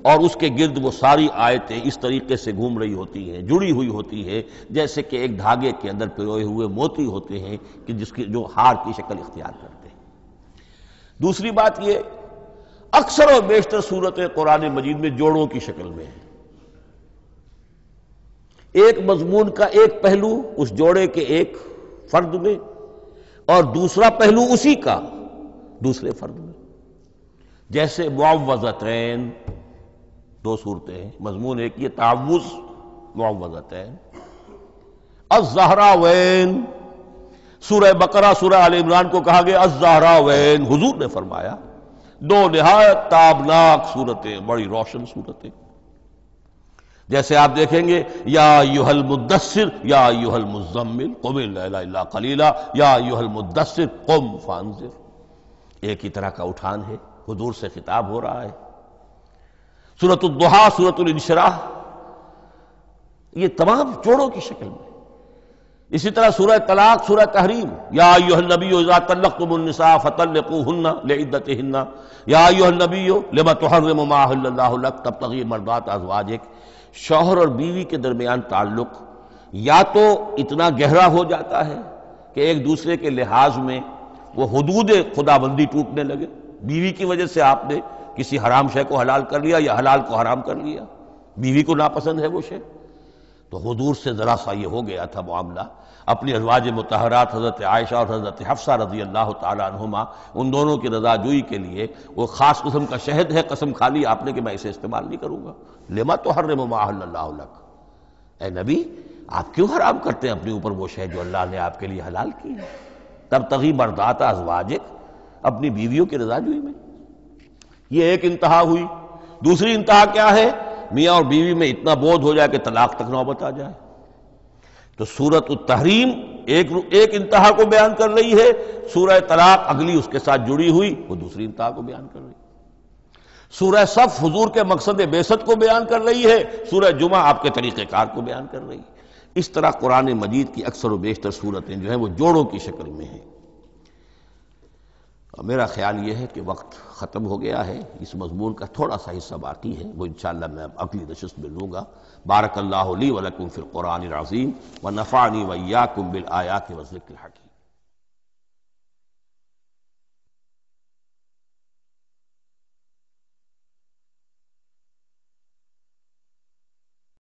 اور اس کے گرد وہ ساری آیتیں اس طریقے سے گھوم رہی ہوتی ہیں، جڑی ہوئی ہوتی ہے، جیسے کہ ایک دھاگے کے اندر پروئے ہوئے موتی ہوتے ہیں کہ جس کی جو ہار کی شکل اختیار کرتے ہیں۔ دوسری بات یہ، اکثر و بیشتر صورتیں قرآن مجید میں جوڑوں کی شکل میں ہیں۔ ایک مضمون کا ایک پہلو اس جوڑے کے ایک فرد میں، اور دوسرا پہلو اسی کا دوسرے فرد میں۔ جیسے معوذتین، دو صورتیں ہیں، مضمون ایک یہ تعوذ، معوذتین۔ الزہراوین، سورہ بقرہ سورہ آل عمران کو کہا گیا الزہراوین، حضور نے فرمایا دو نہایت تابناک صورتیں، بڑی روشن صورتیں۔ جیسے آپ دیکھیں گے یا ایھا المدثر یا ایھا المزمل قم اللیل الا قلیلا یا ایھا المدثر قم فانذر، ایک ہی طرح کا اٹھان ہے، حضور سے خطاب ہو رہا ہے۔ سورۃ الضحیٰ، سورۃ الانشراح، یہ تمام جوڑوں کی شکل میں۔ اسی طرح سورہ طلاق، سورہ تحریم، یا ایھا النبی اذا طلقتم النساء فطلقوہن لعدتہن یا ایھا النبی لم تحرم ما احل اللہ لک تبتغی مرضات ازواجک۔ شوہر اور بیوی کے درمیان تعلق یا تو اتنا گہرا ہو جاتا ہے کہ ایک دوسرے کے لحاظ میں وہ حدود خدابندی ٹوٹنے لگے، بیوی کی وجہ سے آپ نے کسی حرام شے کو حلال کر لیا یا حلال کو حرام کر لیا، بیوی کو ناپسند ہے وہ شے، تو حضور سے ذرا سا یہ ہو گیا تھا معاملہ۔ اپنی ازواج مطہرات حضرت عائشہ اور حضرت حفصہ رضی اللہ تعالیٰ عنہما، ان دونوں کی رضا جوئی کے لیے وہ خاص قسم کا شہد ہے، قسم کھا لی آپ نے کہ میں اسے استعمال نہیں کروں گا۔ لما تحرم ما احل اللہ لک، اے نبی آپ کیوں حرام کرتے ہیں اپنے اوپر وہ شے جو اللہ نے آپ کے لیے حلال کی ہے؟ تبتغی مرضات ازواجک، اپنی بیویوں کی رضا جوئی میں۔ یہ ایک انتہا ہوئی۔ دوسری انتہا کیا ہے؟ میاں اور بیوی میں اتنا بودھ ہو جائے کہ طلاق تک نوبت آ جائے۔ تو سورۃ التحریم ایک انتہا کو بیان کر رہی ہے، سورہ طلاق اگلی اس کے ساتھ جڑی ہوئی وہ دوسری انتہا کو بیان کر رہی ہے۔ سورہ صف حضور کے مقصد بعثت کو بیان کر رہی ہے، سورہ جمعہ آپ کے طریقہ کار کو بیان کر رہی ہے۔ اس طرح قرآن مجید کی اکثر و بیشتر صورتیں جو ہیں وہ جوڑوں کی شکل میں ہیں۔ میرا خیال یہ ہے کہ وقت ختم ہو گیا ہے، اس مضمون کا تھوڑا سا حصہ باقی ہے، وہ انشاءاللہ میں اگلی نشست میں لوں گا۔ بارک اللہ لی ولکم فی القرآن العظیم ونفعنی وإیاکم بالآیات والذکر الحکیم۔